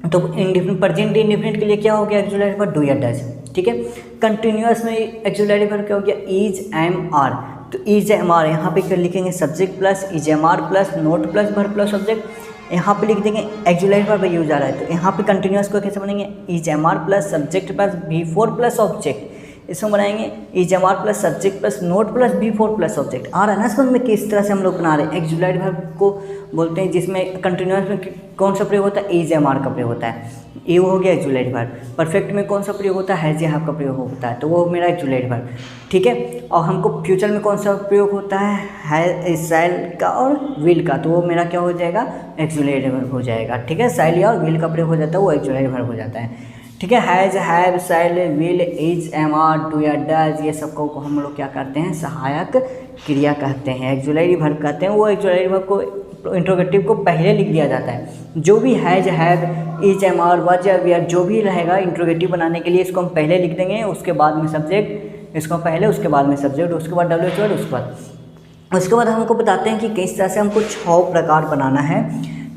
तो प्रेजेंट इंडेफिनिट के लिए क्या हो गया ऑक्सिलरी वर्ब, डू या डज, ठीक है। कंटिन्यूअस में ऑक्सिलरी वर्ब क्या हो गया, इज, एम, आर। तो इज, एम, आर यहाँ पे लिखेंगे subject plus is, am, are plus not plus verb plus object. यहाँ पे लिख देंगे ऑक्सिलरी वर्ब यूज आ रहा है, तो यहाँ पे कंटिन्यूअस को कैसे बनेंगे, is, am, are plus subject plus V4 plus object. इसको बनाएंगे is, am, are plus subject plus not plus V4 plus object. आ रहा है ना समझ में किस तरह से हम लोग बना रहे हैं। ऑक्सिलरी वर्ब को बोलते हैं जिसमें कंटिन्यूअस में कौन सा प्रयोग होता है, इज, एम, आर का प्रयोग होता है, ये वो हो गया ऑक्सिलरी वर्ब। परफेक्ट में कौन सा प्रयोग होता है, हैज या हैव का प्रयोग होता है, तो वो मेरा ऑक्सिलरी वर्ब, ठीक है। और हमको फ्यूचर में कौन सा प्रयोग होता है, शैल का और विल का, तो वो मेरा क्या हो जाएगा, ऑक्सिलरी वर्ब हो जाएगा, ठीक है। शैल या और विल का प्रयोग हो जाता है, वो ऑक्सिलरी वर्ब हो जाता है, ठीक है। Has, have, shall, will, is, am, are, do या डज, ये सबको हम लोग क्या करते हैं, सहायक क्रिया कहते हैं, ऑक्सिलरी वर्ब कहते हैं। वो ऑक्सिलरी वर्ब को इंट्रोगेटिव को पहले लिख दिया जाता है। जो भी has, have, is, am, are, was या वेयर जो भी रहेगा इंट्रोगेटिव बनाने के लिए इसको हम पहले लिख देंगे, उसके बाद में सब्जेक्ट, इसको पहले, उसके बाद में सब्जेक्ट, उसके बाद WH वर्ड, उसके बाद हमको बताते हैं कि किस तरह से हमको 6 प्रकार बनाना है,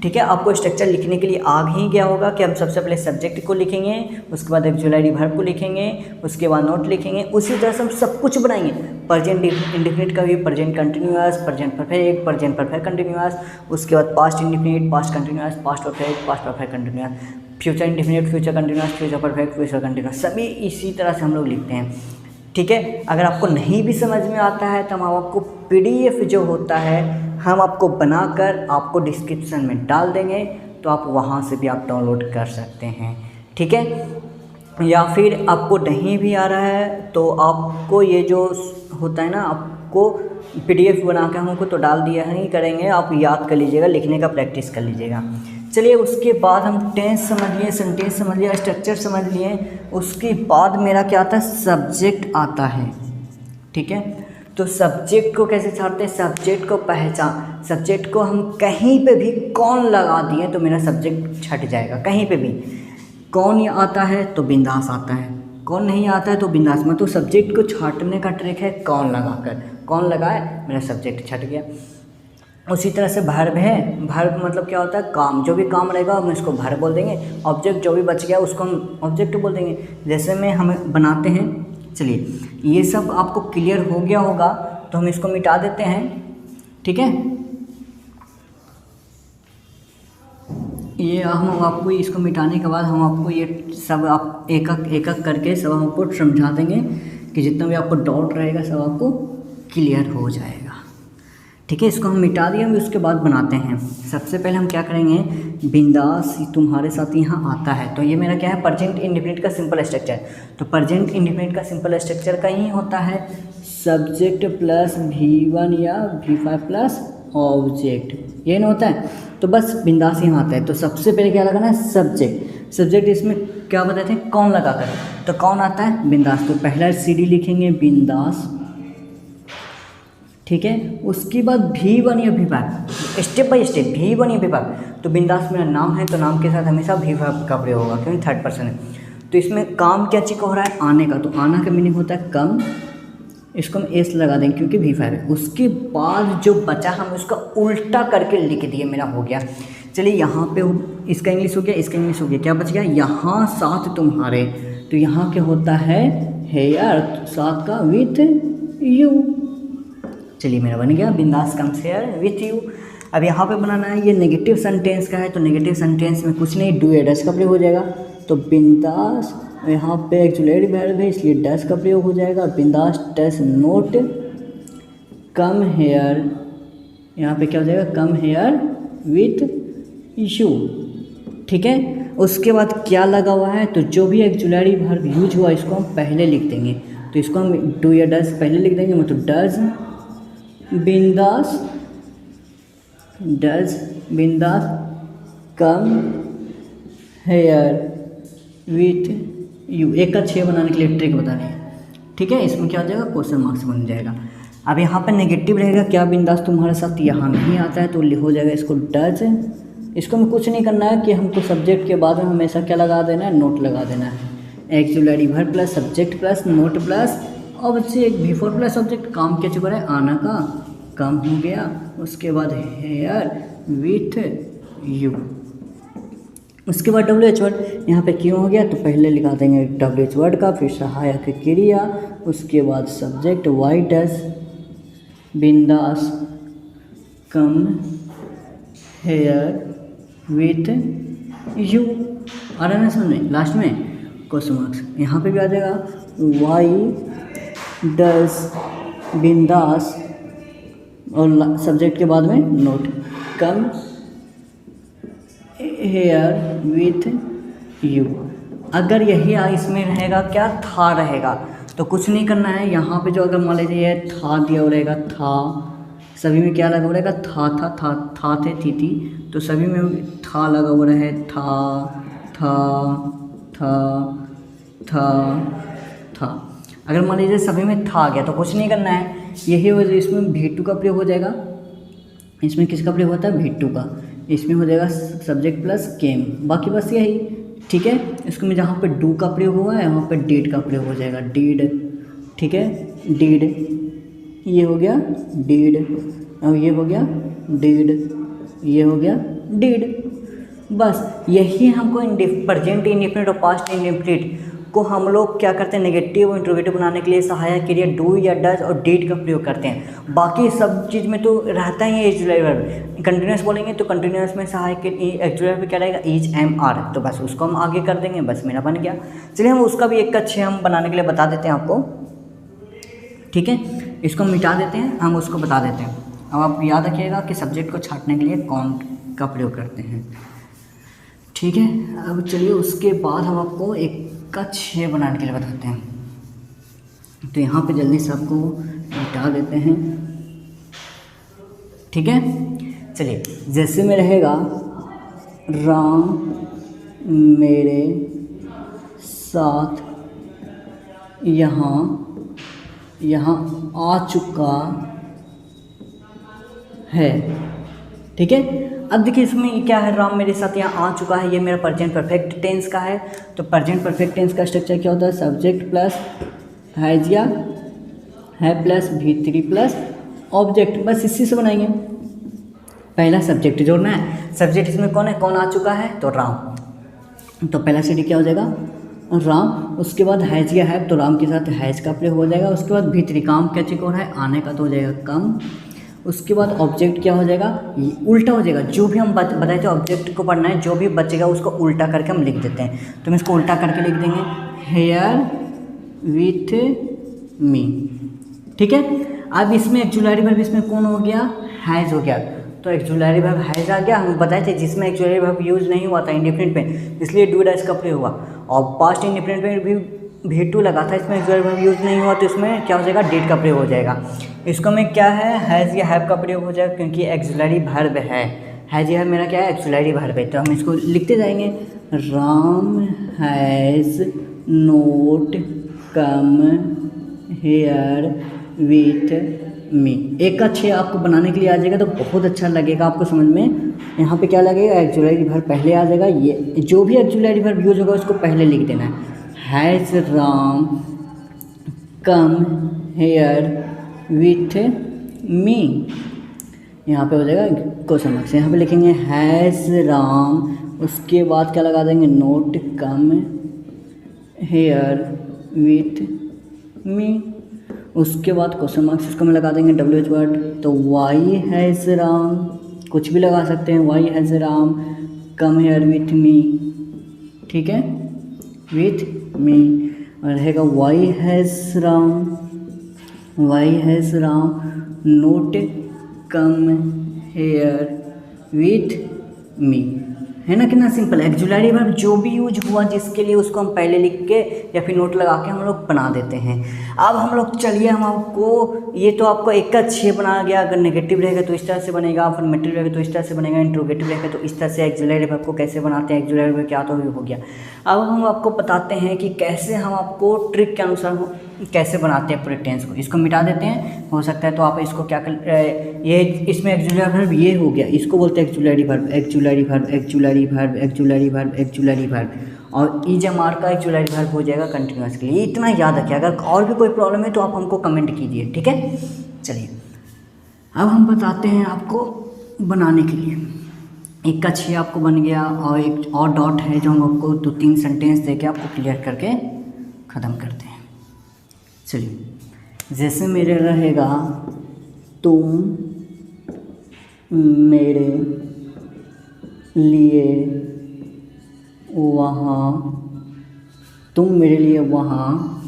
ठीक है, आपको स्ट्रक्चर लिखने के लिए आ ही गया होगा कि हम सबसे पहले सब्जेक्ट को लिखेंगे, उसके बाद ऑक्सिलरी वर्ब को लिखेंगे, उसके बाद नोट लिखेंगे। उसी तरह से हम सब कुछ बनाएंगे। प्रेजेंट इंडेफिनिट का भी present continuous, present perfect, present perfect continuous, उसके बाद past indefinite, past continuous, past perfect, past perfect continuous, future indefinite, future continuous, future perfect, future continuous, सभी इसी तरह से हम लोग लिखते हैं। ठीक है, अगर आपको नहीं भी समझ में आता है तो हम आपको PDF जो होता है हम आपको बनाकर आपको डिस्क्रिप्शन में डाल देंगे, तो आप वहाँ से भी आप डाउनलोड कर सकते हैं। ठीक है, या फिर आपको नहीं भी आ रहा है तो आपको ये जो होता है ना, आपको PDF बना के हमको तो डाल दिया ही करेंगे, आप याद कर लीजिएगा, लिखने का प्रैक्टिस कर लीजिएगा। चलिए, उसके बाद हम टेंस समझ लिए, सेंटेंस समझ लिया, स्ट्रक्चर समझ लिए। उसके बाद मेरा क्या आता है, सब्जेक्ट आता है। ठीक है, तो सब्जेक्ट को कैसे छाड़ते हैं, सब्जेक्ट को पहचान, सब्जेक्ट को हम कहीं पे भी कौन लगा दिए तो मेरा सब्जेक्ट छट जाएगा। कहीं पे भी कौन आता है तो बिंदास आता है, कौन नहीं आता है तो बिंदास मत। तो सब्जेक्ट को छाटने का ट्रिक है कौन लगाकर, कौन लगाए मेरा सब्जेक्ट छट गया। उसी तरह से वर्ब है, वर्ब मतलब क्या होता है, काम, जो भी काम रहेगा हम इसको वर्ब बोल देंगे। ऑब्जेक्ट जो भी बच गया उसको हम ऑब्जेक्ट बोल देंगे। जैसे में हम बनाते हैं, चलिए ये सब आपको क्लियर हो गया होगा तो हम इसको मिटा देते हैं। ठीक है, ये हम आपको इसको मिटाने के बाद हम आपको ये सब आप एक एक करके सब आपको समझा देंगे कि जितना भी आपको डाउट रहेगा सब आपको क्लियर हो जाएगा। ठीक है, इसको हम मिटा दिए, हम उसके बाद बनाते हैं। सबसे पहले हम क्या करेंगे, बिंदास तुम्हारे साथ यहाँ आता है, तो ये मेरा क्या है, प्रेजेंट इंडेफिनिट का सिंपल स्ट्रक्चर। तो प्रेजेंट इंडेफिनिट का सिंपल स्ट्रक्चर का ही होता है सब्जेक्ट प्लस V1 या V5 प्लस ऑब्जेक्ट, ये ना होता है। तो बस बिंदास यहाँ आता है। तो सबसे पहले क्या लगाना है, सब्जेक्ट। सब्जेक्ट इसमें क्या बताते हैं, कौन लगाकर, तो कौन आता है, बिंदास। तो पहला CD लिखेंगे बिंदास। ठीक है, उसके बाद V1 या V5, step by step V1 या V5। तो बिंदास मेरा नाम है तो नाम के साथ हमेशा V5 का प्रयोग होगा क्योंकि थर्ड पर्सन है। तो इसमें काम क्या चीज़ का हो रहा है, आने का। तो आना का मीनिंग होता है कम, इसको हम S लगा देंगे क्योंकि V5 है। उसके बाद जो बचा हम उसका उल्टा करके लिख दिए, मेरा हो गया। चलिए यहाँ पे इसका इंग्लिश हो गया, इसका इंग्लिश हो गया, क्या बच गया, यहाँ साथ तुम्हारे। तो यहाँ क्या होता है, हेयर, साथ का विथ यू। चलिए मेरा बन गया बिंदास कम्स हियर विथ यू। अब यहाँ पे बनाना है, ये नेगेटिव सेंटेंस का है, तो नेगेटिव सेंटेंस में कुछ नहीं, डू या डस का प्रयोग हो जाएगा। तो बिंदास, यहाँ पे एक्चुअली वर्ब है इसलिए डस का प्रयोग हो जाएगा। बिंदास डस नोट कम हेयर, यहाँ पे क्या हो जाएगा, कम हेयर विथ यू। ठीक है, उसके बाद क्या लगा हुआ है, तो जो भी एक्चुअली वर्ब यूज हुआ इसको हम पहले लिख देंगे। तो इसको हम डू या डस पहले लिख देंगे, मतलब डज बिंदास, डज बिंदास कम हेयर विथ यू। एक का 6 बनाने के लिए ट्रिक बता रहे हैं। ठीक है, इसमें क्या हो जाएगा, क्वेश्चन मार्क्स बन जाएगा। अब यहाँ पर नेगेटिव रहेगा, क्या बिंदास तुम्हारे साथ यहाँ नहीं आता है, तो हो जाएगा इसको डज। इसको हमें कुछ नहीं करना है कि हमको सब्जेक्ट के बाद में हमेशा क्या लगा देना है, नोट लगा देना है। Actually verb plus subject plus not plus object, V4 plus object, काम क्या चुका है, आना का काम हो गया। उसके बाद हेयर विथ यू। उसके बाद WH वर्ड, यहाँ पे क्यों हो गया, तो पहले लिखा देंगे WH वर्ड का, फिर सहायक क्रिया, उसके बाद सब्जेक्ट वाई डस बिंदास कम हेयर विथ यू। आ रहा है ना समझ में, लास्ट में क्वेश्चन मार्क्स यहाँ पे भी आ जाएगा, वाई डस बिंदास और सब्जेक्ट के बाद में note come here with you. अगर यही इसमें रहेगा क्या, था रहेगा, तो कुछ नहीं करना है। यहाँ पे जो अगर मान लीजिए था दिया हो रहेगा, था सभी में क्या लगा हुआ रहेगा, था थे थी, तो सभी में था लगा हुआ रहे, था। अगर मान लीजिए सभी में था आ गया तो कुछ नहीं करना है, यही वजह इसमें V2 का प्रयोग हो जाएगा। इसमें किसका प्रयोग होता है, V2 का। इसमें हो जाएगा सब्जेक्ट प्लस केम, बाकी बस यही। ठीक है, इसको में जहाँ पे डू का प्रयोग हुआ है वहाँ पे डीड का प्रयोग हो जाएगा, डीड। ठीक है, डीड, ये हो गया डीड, और ये हो गया डीड, ये हो गया डिड। बस यही हमको प्रेजेंट इंडेफिनिट और पास्ट इंडेफिनिट को हम लोग क्या करते हैं, नेगेटिव और इंट्रोगेटिव बनाने के लिए सहायक क्रिया डू या डज और डिड का प्रयोग करते हैं। बाकी सब चीज़ में तो रहता ही है ऑक्सिलरी वर्ब। कंटिन्यूस बोलेंगे तो कंटिन्यूस में सहायक ऑक्सिलरी वर्ब क्या रहेगा, इज, एम, आर। तो बस उसको हम आगे कर देंगे, बस मेरा बन गया। चलिए हम उसका भी एक अच्छे हम बनाने के लिए बता देते हैं आपको, ठीक है। इसको हम मिटा देते हैं, हम उसको बता देते हैं। अब आप याद रखिएगा कि सब्जेक्ट को छांटने के लिए कौन का प्रयोग करते हैं, ठीक है। अब चलिए उसके बाद हम आपको एक का 6 बनाने के लिए बताते हैं। तो यहाँ पे जल्दी से आपको मिटा देते हैं, ठीक है। चलिए जैसे में रहेगा राम मेरे साथ यहाँ आ चुका है, ठीक है। अब देखिए इसमें क्या है, राम मेरे साथ यहाँ आ चुका है, ये मेरा प्रेजेंट परफेक्ट टेंस का है। तो प्रेजेंट परफेक्ट टेंस का स्ट्रक्चर क्या होता है, सब्जेक्ट प्लस हैज या है प्लस V3 प्लस ऑब्जेक्ट। बस इसी से बनाएंगे। पहला सब्जेक्ट जोड़ना है, सब्जेक्ट इसमें कौन है, कौन आ चुका है, तो राम। तो पहला CD क्या हो जाएगा, राम। उसके बाद हैज या है, तो राम के साथ हैज का प्रयोग हो जाएगा। उसके बाद V3 काम क्या चीज हो रहा है, आने का, तो हो जाएगा कम। उसके बाद ऑब्जेक्ट क्या हो जाएगा, उल्टा हो जाएगा। जो भी हम बताए थे ऑब्जेक्ट को पढ़ना है, जो भी बचेगा उसको उल्टा करके हम लिख देते हैं। तो हम इसको उल्टा करके लिख देंगे, हेयर विथ मी, ठीक है। अब इसमें एक्जुलरी वर्ब इसमें कौन हो गया, हैज़ हो गया। तो एक्जुलरी वर्ब हैज़ आ गया। हम बताए थे जिसमें एक्जुलरी वर्ब यूज़ नहीं हुआ था इंडेफिनिट में, इसलिए डू डैश का प्रयोग हुआ। और पास्ट इंडेफिनिट में भी V2 लगा था, इसमें एक्जुलरी वर्ब यूज़ नहीं हुआ, तो इसमें क्या हो जाएगा, डिड का प्रयोग हो जाएगा। इसको में क्या है, हैज़ या हैव का प्रयोग हो जाएगा, क्योंकि एक्जुलरी वर्ब है। हैज़ या मेरा क्या है, एक्जुलरी वर्ब है। तो हम इसको लिखते जाएंगे, Ram has note come here with मी। एक का 6 आपको बनाने के लिए आ जाएगा तो बहुत अच्छा लगेगा आपको समझ में। यहाँ पे क्या लगेगा, एक्जुलरी वर्ब पहले आ जाएगा। ये जो भी एक्जुलरी वर्ब यूज होगा उसको पहले लिख देना है। Has Ram come here with मी, यहाँ पे हो जाएगा क्वेश्चन मार्क्स। यहाँ पे लिखेंगे हैज़ राम, उसके बाद क्या लगा देंगे, not come here with me. उसके बाद क्वेश्चन मार्क्स इसको में लगा देंगे WH वर्ड। तो वाई हैज़ राम, कुछ भी लगा सकते हैं, why has Ram come here with me, ठीक है, विथ मी। और रहेगा why has Ram not come here with me, है ना। कितना सिंपल। एक्जुलरी वर्ब जो भी यूज हुआ जिसके लिए उसको हम पहले लिख के या फिर नोट लगा के हम लोग बना देते हैं। अब हम लोग चलिए हम आपको, ये तो आपको एक का 6 बना गया। अगर नेगेटिव रहेगा तो इस तरह से बनेगा, अफर्मेटिव रहेगा तो इस तरह से बनेगा, इंट्रोगेटिव रहेगा तो इस तरह से। एक्जुलरी वर्ब को कैसे बनाते हैं, एक्जुलरी वर्ब क्या, तो हो गया। अब हम आपको बताते हैं कि कैसे हम आपको ट्रिक के अनुसार कैसे बनाते हैं पूरे टेंस को। इसको मिटा देते हैं, हो सकता है तो आप इसको क्या कर, ये इसमें एक्जुलरी वर्ब ये हो गया, इसको बोलते हैं auxiliary verb, auxiliary verb, auxiliary verb, auxiliary verb, auxiliary verb. और EJMR का एक्जुलरी वर्ब हो जाएगा कंटिन्यूअस के लिए। इतना याद रखिए। अगर और भी कोई प्रॉब्लम है तो आप हमको कमेंट कीजिए, ठीक है। चलिए अब हम बताते हैं आपको बनाने के लिए। एक का 6 आपको बन गया, और एक और डॉट है जो हम आपको 2-3 सेंटेंस देके आपको क्लियर करके ख़त्म करते हैं। चलिए जैसे मेरे रहेगा, तुम मेरे लिए वहाँ, तुम मेरे लिए वहाँ,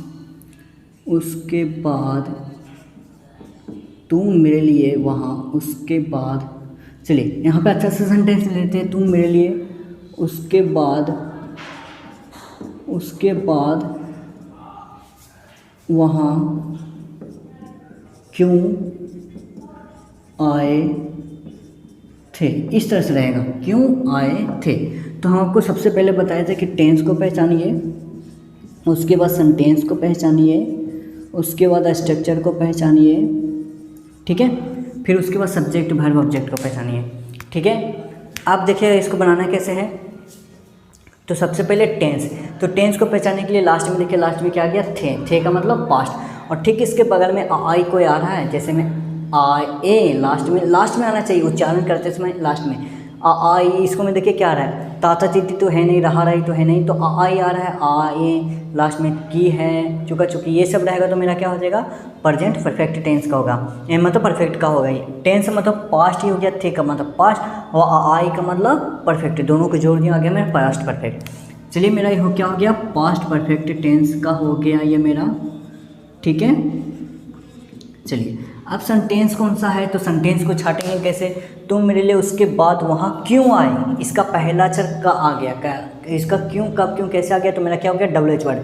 उसके बाद तुम मेरे लिए वहाँ, उसके बाद। चलिए यहाँ पे अच्छा सा सेंटेंस लेते हैं, तुम मेरे लिए, उसके बाद वहाँ क्यों आए थे, इस तरह से रहेगा, क्यों आए थे। तो हम आपको सबसे पहले बताया था कि टेंस को पहचानिए, उसके बाद सेंटेंस को पहचानिए, उसके बाद स्ट्रक्चर को पहचानिए, ठीक है, फिर उसके बाद सब्जेक्ट वर्ब ऑब्जेक्ट को पहचानिए, ठीक है। आप देखिए इसको बनाना कैसे है। तो सबसे पहले टेंस, तो टेंस को पहचानने के लिए लास्ट में देखिए, लास्ट में क्या आ गया, थे का मतलब पास्ट। और ठीक इसके बगल में आई कोई आ रहा है, जैसे में आई ए लास्ट में आना चाहिए, उच्चारण करते समय लास्ट में आ आई, इसको में देखिए क्या आ रहा है, ताता चीती तो है नहीं, रहा रही तो है नहीं, तो आ आई आ रहा है, आ ए, लास्ट में की है, चुका चुकी, ये सब रहेगा तो मेरा क्या हो जाएगा, प्रेजेंट परफेक्ट टेंस का होगा। ये मतलब परफेक्ट का होगा, ये टेंस मतलब पास्ट ही हो गया, थे का मतलब पास्ट और आ आई का मतलब परफेक्ट, दोनों को जोड़ दिया, आ गया मेरा पास्ट परफेक्ट। चलिए मेरा ये क्या हो गया, पास्ट परफेक्ट टेंस का हो गया ये मेरा, ठीक है। चलिए अब सेंटेंस कौन सा है, तो सेंटेंस को छाटेंगे कैसे, तुम मेरे लिए उसके बाद वहाँ क्यों आई, इसका पहला अक्षर का आ गया, इसका क्यों, कब, क्यों, कैसे आ गया, तो मेरा क्या हो गया WH वर्ड।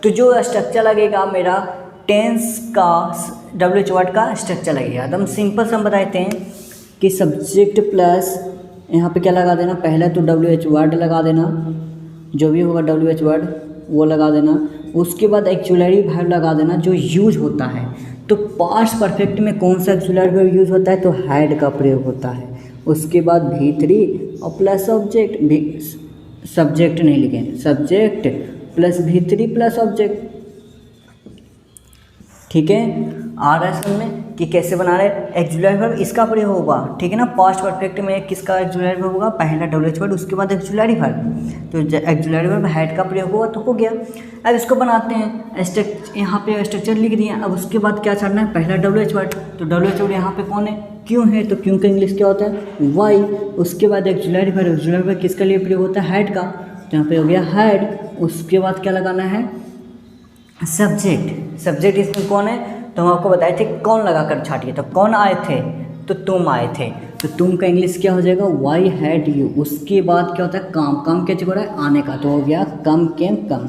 तो जो स्ट्रक्चर लगेगा मेरा टेंस का, WH वर्ड का स्ट्रक्चर लगेगा एकदम सिंपल से। हम बताते हैं कि सब्जेक्ट प्लस यहाँ पे क्या लगा देना, पहले तो WH वर्ड लगा देना, जो भी होगा WH वर्ड वो लगा देना, उसके बाद एक्चुअलरी वर्ब लगा देना जो यूज होता है। तो पास्ट परफेक्ट में कौन सा एक्चुअलरी वर्ब यूज होता है, तो हैड का प्रयोग होता है। उसके बाद V3 और प्लस ऑब्जेक्ट, सब्जेक्ट नहीं लिखें, subject plus V3 plus object, ठीक है। आ रहा है समझ में कि कैसे बना रहे, एक्चुअलरी वर्ब इसका प्रयोग होगा, ठीक है ना। पास्ट परफेक्ट में किसका एक्चुअलरी वर्ब होगा, पहला WH वर्ड, उसके बाद एक्चुअलरी वर्ब, तो एक्चुअलरी वर्ब हैड का प्रयोग होगा तो हो गया। अब इसको बनाते हैं, यहाँ पे स्ट्रक्चर लिख दिए, अब उसके बाद क्या चढ़ना है, पहला WH वर्ड, तो WH वर्ड यहाँ पे कौन है, क्यों है, तो क्यों का इंग्लिश क्या होता है, वाई। उसके बाद एक्चुअलरी वर्ब, एक्चुअलरी वर्ब किसके लिए प्रयोग होता है, हैड का, तो यहाँ पे हो गया हैड। उसके बाद क्या लगाना है, सब्जेक्ट, सब्जेक्ट इसमें कौन है, तो हम आपको बताए थे कौन लगा कर छाटिए, तो कौन आए थे, तो तुम आए थे, तो तुम का इंग्लिश क्या हो जाएगा, वाई हैड यू। उसके बाद क्या होता है, काम, काम क्या हो रहा है, आने का, तो हो गया कम केम कम,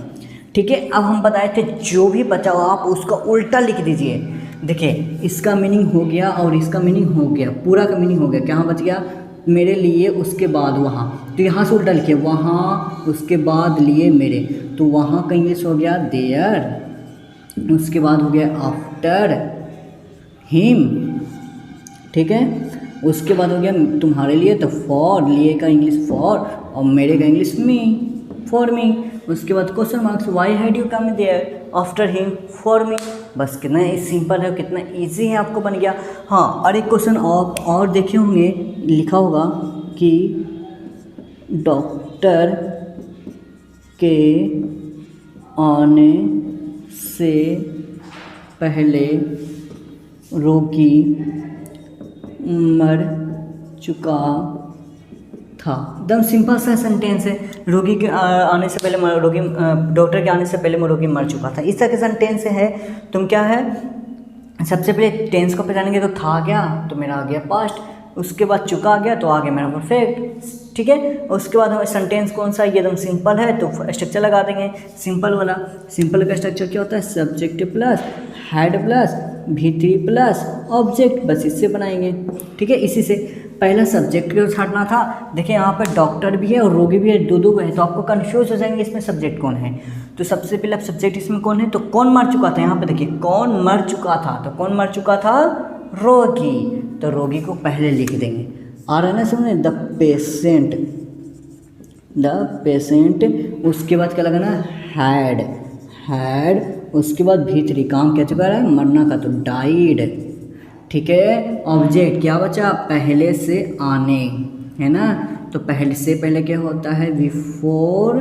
ठीक है। अब हम बताए थे जो भी बचा हो आप उसका उल्टा लिख दीजिए। देखिए इसका मीनिंग हो गया और इसका मीनिंग हो गया, पूरा का मीनिंग हो गया, क्या बच गया, मेरे लिए उसके बाद वहाँ, तो यहाँ से उल्टा लिखिए, वहाँ उसके बाद लिए मेरे, तो वहाँ का इंग्लिश हो गया देयर, उसके बाद हो गया आफ्टर हिम, ठीक है। उसके बाद हो गया तुम्हारे लिए, तो फॉर, लिए का इंग्लिश फॉर और मेरे का इंग्लिश मी, फॉर मी। उसके बाद question marks, why had you come there after him for me. बस कितना सिंपल है, कितना इजी है, आपको बन गया। हाँ और एक क्वेश्चन और देखे होंगे, लिखा होगा कि डॉक्टर के आने से पहले रोगी मर चुका था। एकदम सिंपल सा सेंटेंस है, रोगी के आने से पहले रोगी, डॉक्टर के आने से पहले रोगी मर चुका था, इस तरह के सेंटेंस है। तुम क्या है, सबसे पहले टेंस को पहचानेंगे, तो था आ गया तो मेरा आ गया पास्ट, उसके बाद चुका आ गया तो आ गया मेरा परफेक्ट, ठीक है। उसके बाद हमें सेंटेंस कौन सा, ये एकदम सिंपल है तो स्ट्रक्चर लगा देंगे सिंपल वाला। सिंपल का स्ट्रक्चर क्या होता है, subject plus had plus V3 plus object, बस इससे बनाएंगे, ठीक है। इसी से पहला सब्जेक्ट को छाटना था। देखिए यहाँ पर डॉक्टर भी है और रोगी भी है, दो है, तो आपको कन्फ्यूज हो जाएंगे इसमें सब्जेक्ट कौन है। तो सबसे पहले सब्जेक्ट इसमें कौन है, तो कौन मर चुका था, यहाँ पे देखिए कौन मर चुका था, तो कौन मर चुका था, रोगी, तो रोगी को पहले लिख देंगे। आ रहा है ना समझ, द पेशेंट, द पेशेंट। उसके बाद क्या लगाना, हैड, हैड। उसके बाद V3, काम क्या चुका है, मरना का, तो डाइड, ठीक है। ऑब्जेक्ट क्या बचा, पहले से आने, है ना, तो पहले से पहले क्या होता है, बिफोर,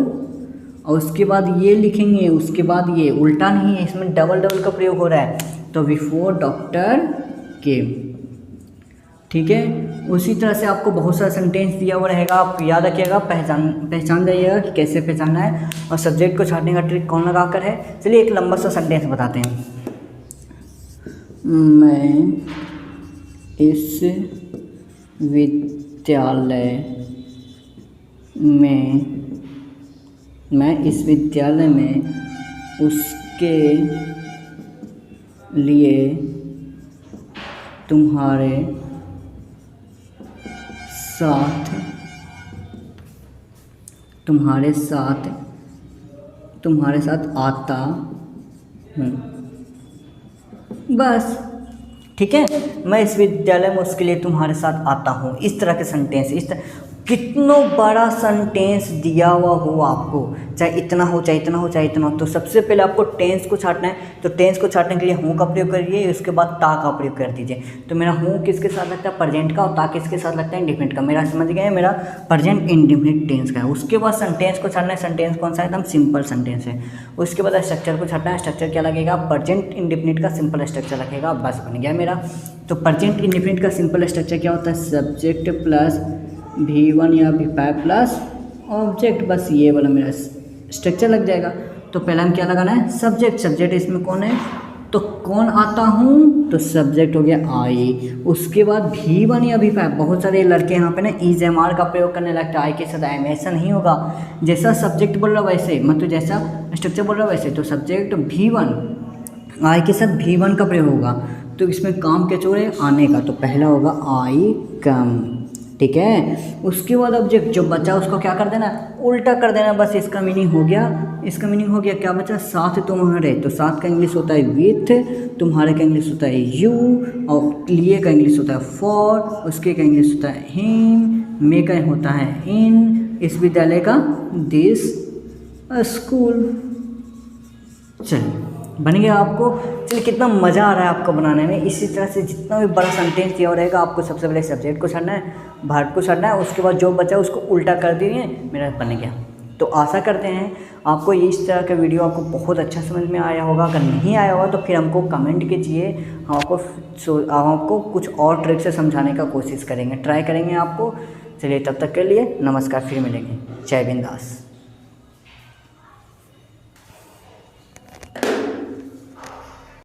और उसके बाद ये लिखेंगे, उसके बाद ये उल्टा नहीं है, इसमें डबल का प्रयोग हो रहा है, तो बिफोर डॉक्टर केम, ठीक है। उसी तरह से आपको बहुत सारा सेंटेंस दिया हुआ रहेगा, आप याद रखिएगा, पहचान जाइएगा कि कैसे पहचानना है, और सब्जेक्ट को छाटने का ट्रिक कौन लगा कर है। चलिए एक लंबा सा सेंटेंस बताते हैं, मैं इस विद्यालय में उसके लिए तुम्हारे साथ आता हूँ, बस, ठीक है। मैं इस विद्यालय में उसके लिए तुम्हारे साथ आता हूँ, इस तरह के सेंटेंस, इस तरह कितना बड़ा सेंटेंस दिया हुआ हो आपको, चाहे इतना हो चाहे इतना हो चाहे इतना हो, तो सबसे पहले आपको टेंस को छांटना है। तो टेंस को छांटने के लिए हूँ का प्रयोग करिए, उसके बाद ता का प्रयोग कर दीजिए। तो मेरा हूँ किसके साथ लगता है, प्रेजेंट का, और ता किसके साथ लगता है, इंडिफिनिट का। मेरा समझ गए, मेरा प्रेजेंट इंडिफिनिट टेंस का है। उसके बाद सेंटेंस को छाटना है। सेंटेंस कौन सा है, एकदम सिंपल सेंटेंस है। उसके बाद स्ट्रक्चर को छाटना है। स्ट्रक्चर क्या लगेगा, प्रेजेंट इंडिफिनिट का सिंपल स्ट्रक्चर लगेगा, बस बन गया मेरा। तो प्रेजेंट इंडिफिनिट का सिंपल स्ट्रक्चर क्या होता है, सब्जेक्ट प्लस V1 या V5 प्लस ऑब्जेक्ट, बस ये वाला मेरा स्ट्रक्चर लग जाएगा। तो पहले हम क्या लगाना है, सब्जेक्ट। सब्जेक्ट इसमें कौन है, तो कौन आता हूँ, तो सब्जेक्ट हो गया आई। उसके बाद V1 या V5, बहुत सारे लड़के यहाँ पे ना इज एम आर का प्रयोग करने लगता है आई के साथ। आई ऐसा नहीं होगा, जैसा सब्जेक्ट बोल रहा वैसे, मतलब जैसा स्ट्रक्चर बोल रहा वैसे। तो सब्जेक्ट V1 आई के साथ V1 का प्रयोग होगा। तो इसमें काम क्या छोड़े, आने का। तो पहला होगा आई कम, ठीक है। उसके बाद ऑब्जेक्ट जो बचा उसको क्या कर देना, उल्टा कर देना, बस इसका मीनिंग हो गया। इसका मीनिंग हो गया, क्या बचा, साथ तुम्हारे। तो साथ का इंग्लिश होता है विथ, तुम्हारे का इंग्लिश होता है यू, और लिए का इंग्लिश होता है फॉर, उसके का इंग्लिश होता है हिम, मे का होता है इन, इस विद्यालय का दिस स्कूल। चलिए बन गया आपको। चलिए कितना मज़ा आ रहा है आपको बनाने में। इसी तरह से जितना भी बड़ा सेंटेंस दिया रहेगा, आपको सबसे पहले सब्जेक्ट को छाड़ना है, वर्ब को छाड़ना है, उसके बाद जो बचा उसको उल्टा कर दीजिए, मेरा बन गया। तो आशा करते हैं आपको इस तरह का वीडियो आपको बहुत अच्छा समझ में आया होगा। अगर नहीं आया होगा तो फिर हमको कमेंट कीजिए, हम आपको कुछ और ट्रिक से समझाने का कोशिश करेंगे, ट्राई करेंगे आपको। चलिए तब तक के लिए नमस्कार, फिर मिलेंगे। जय बिंदास।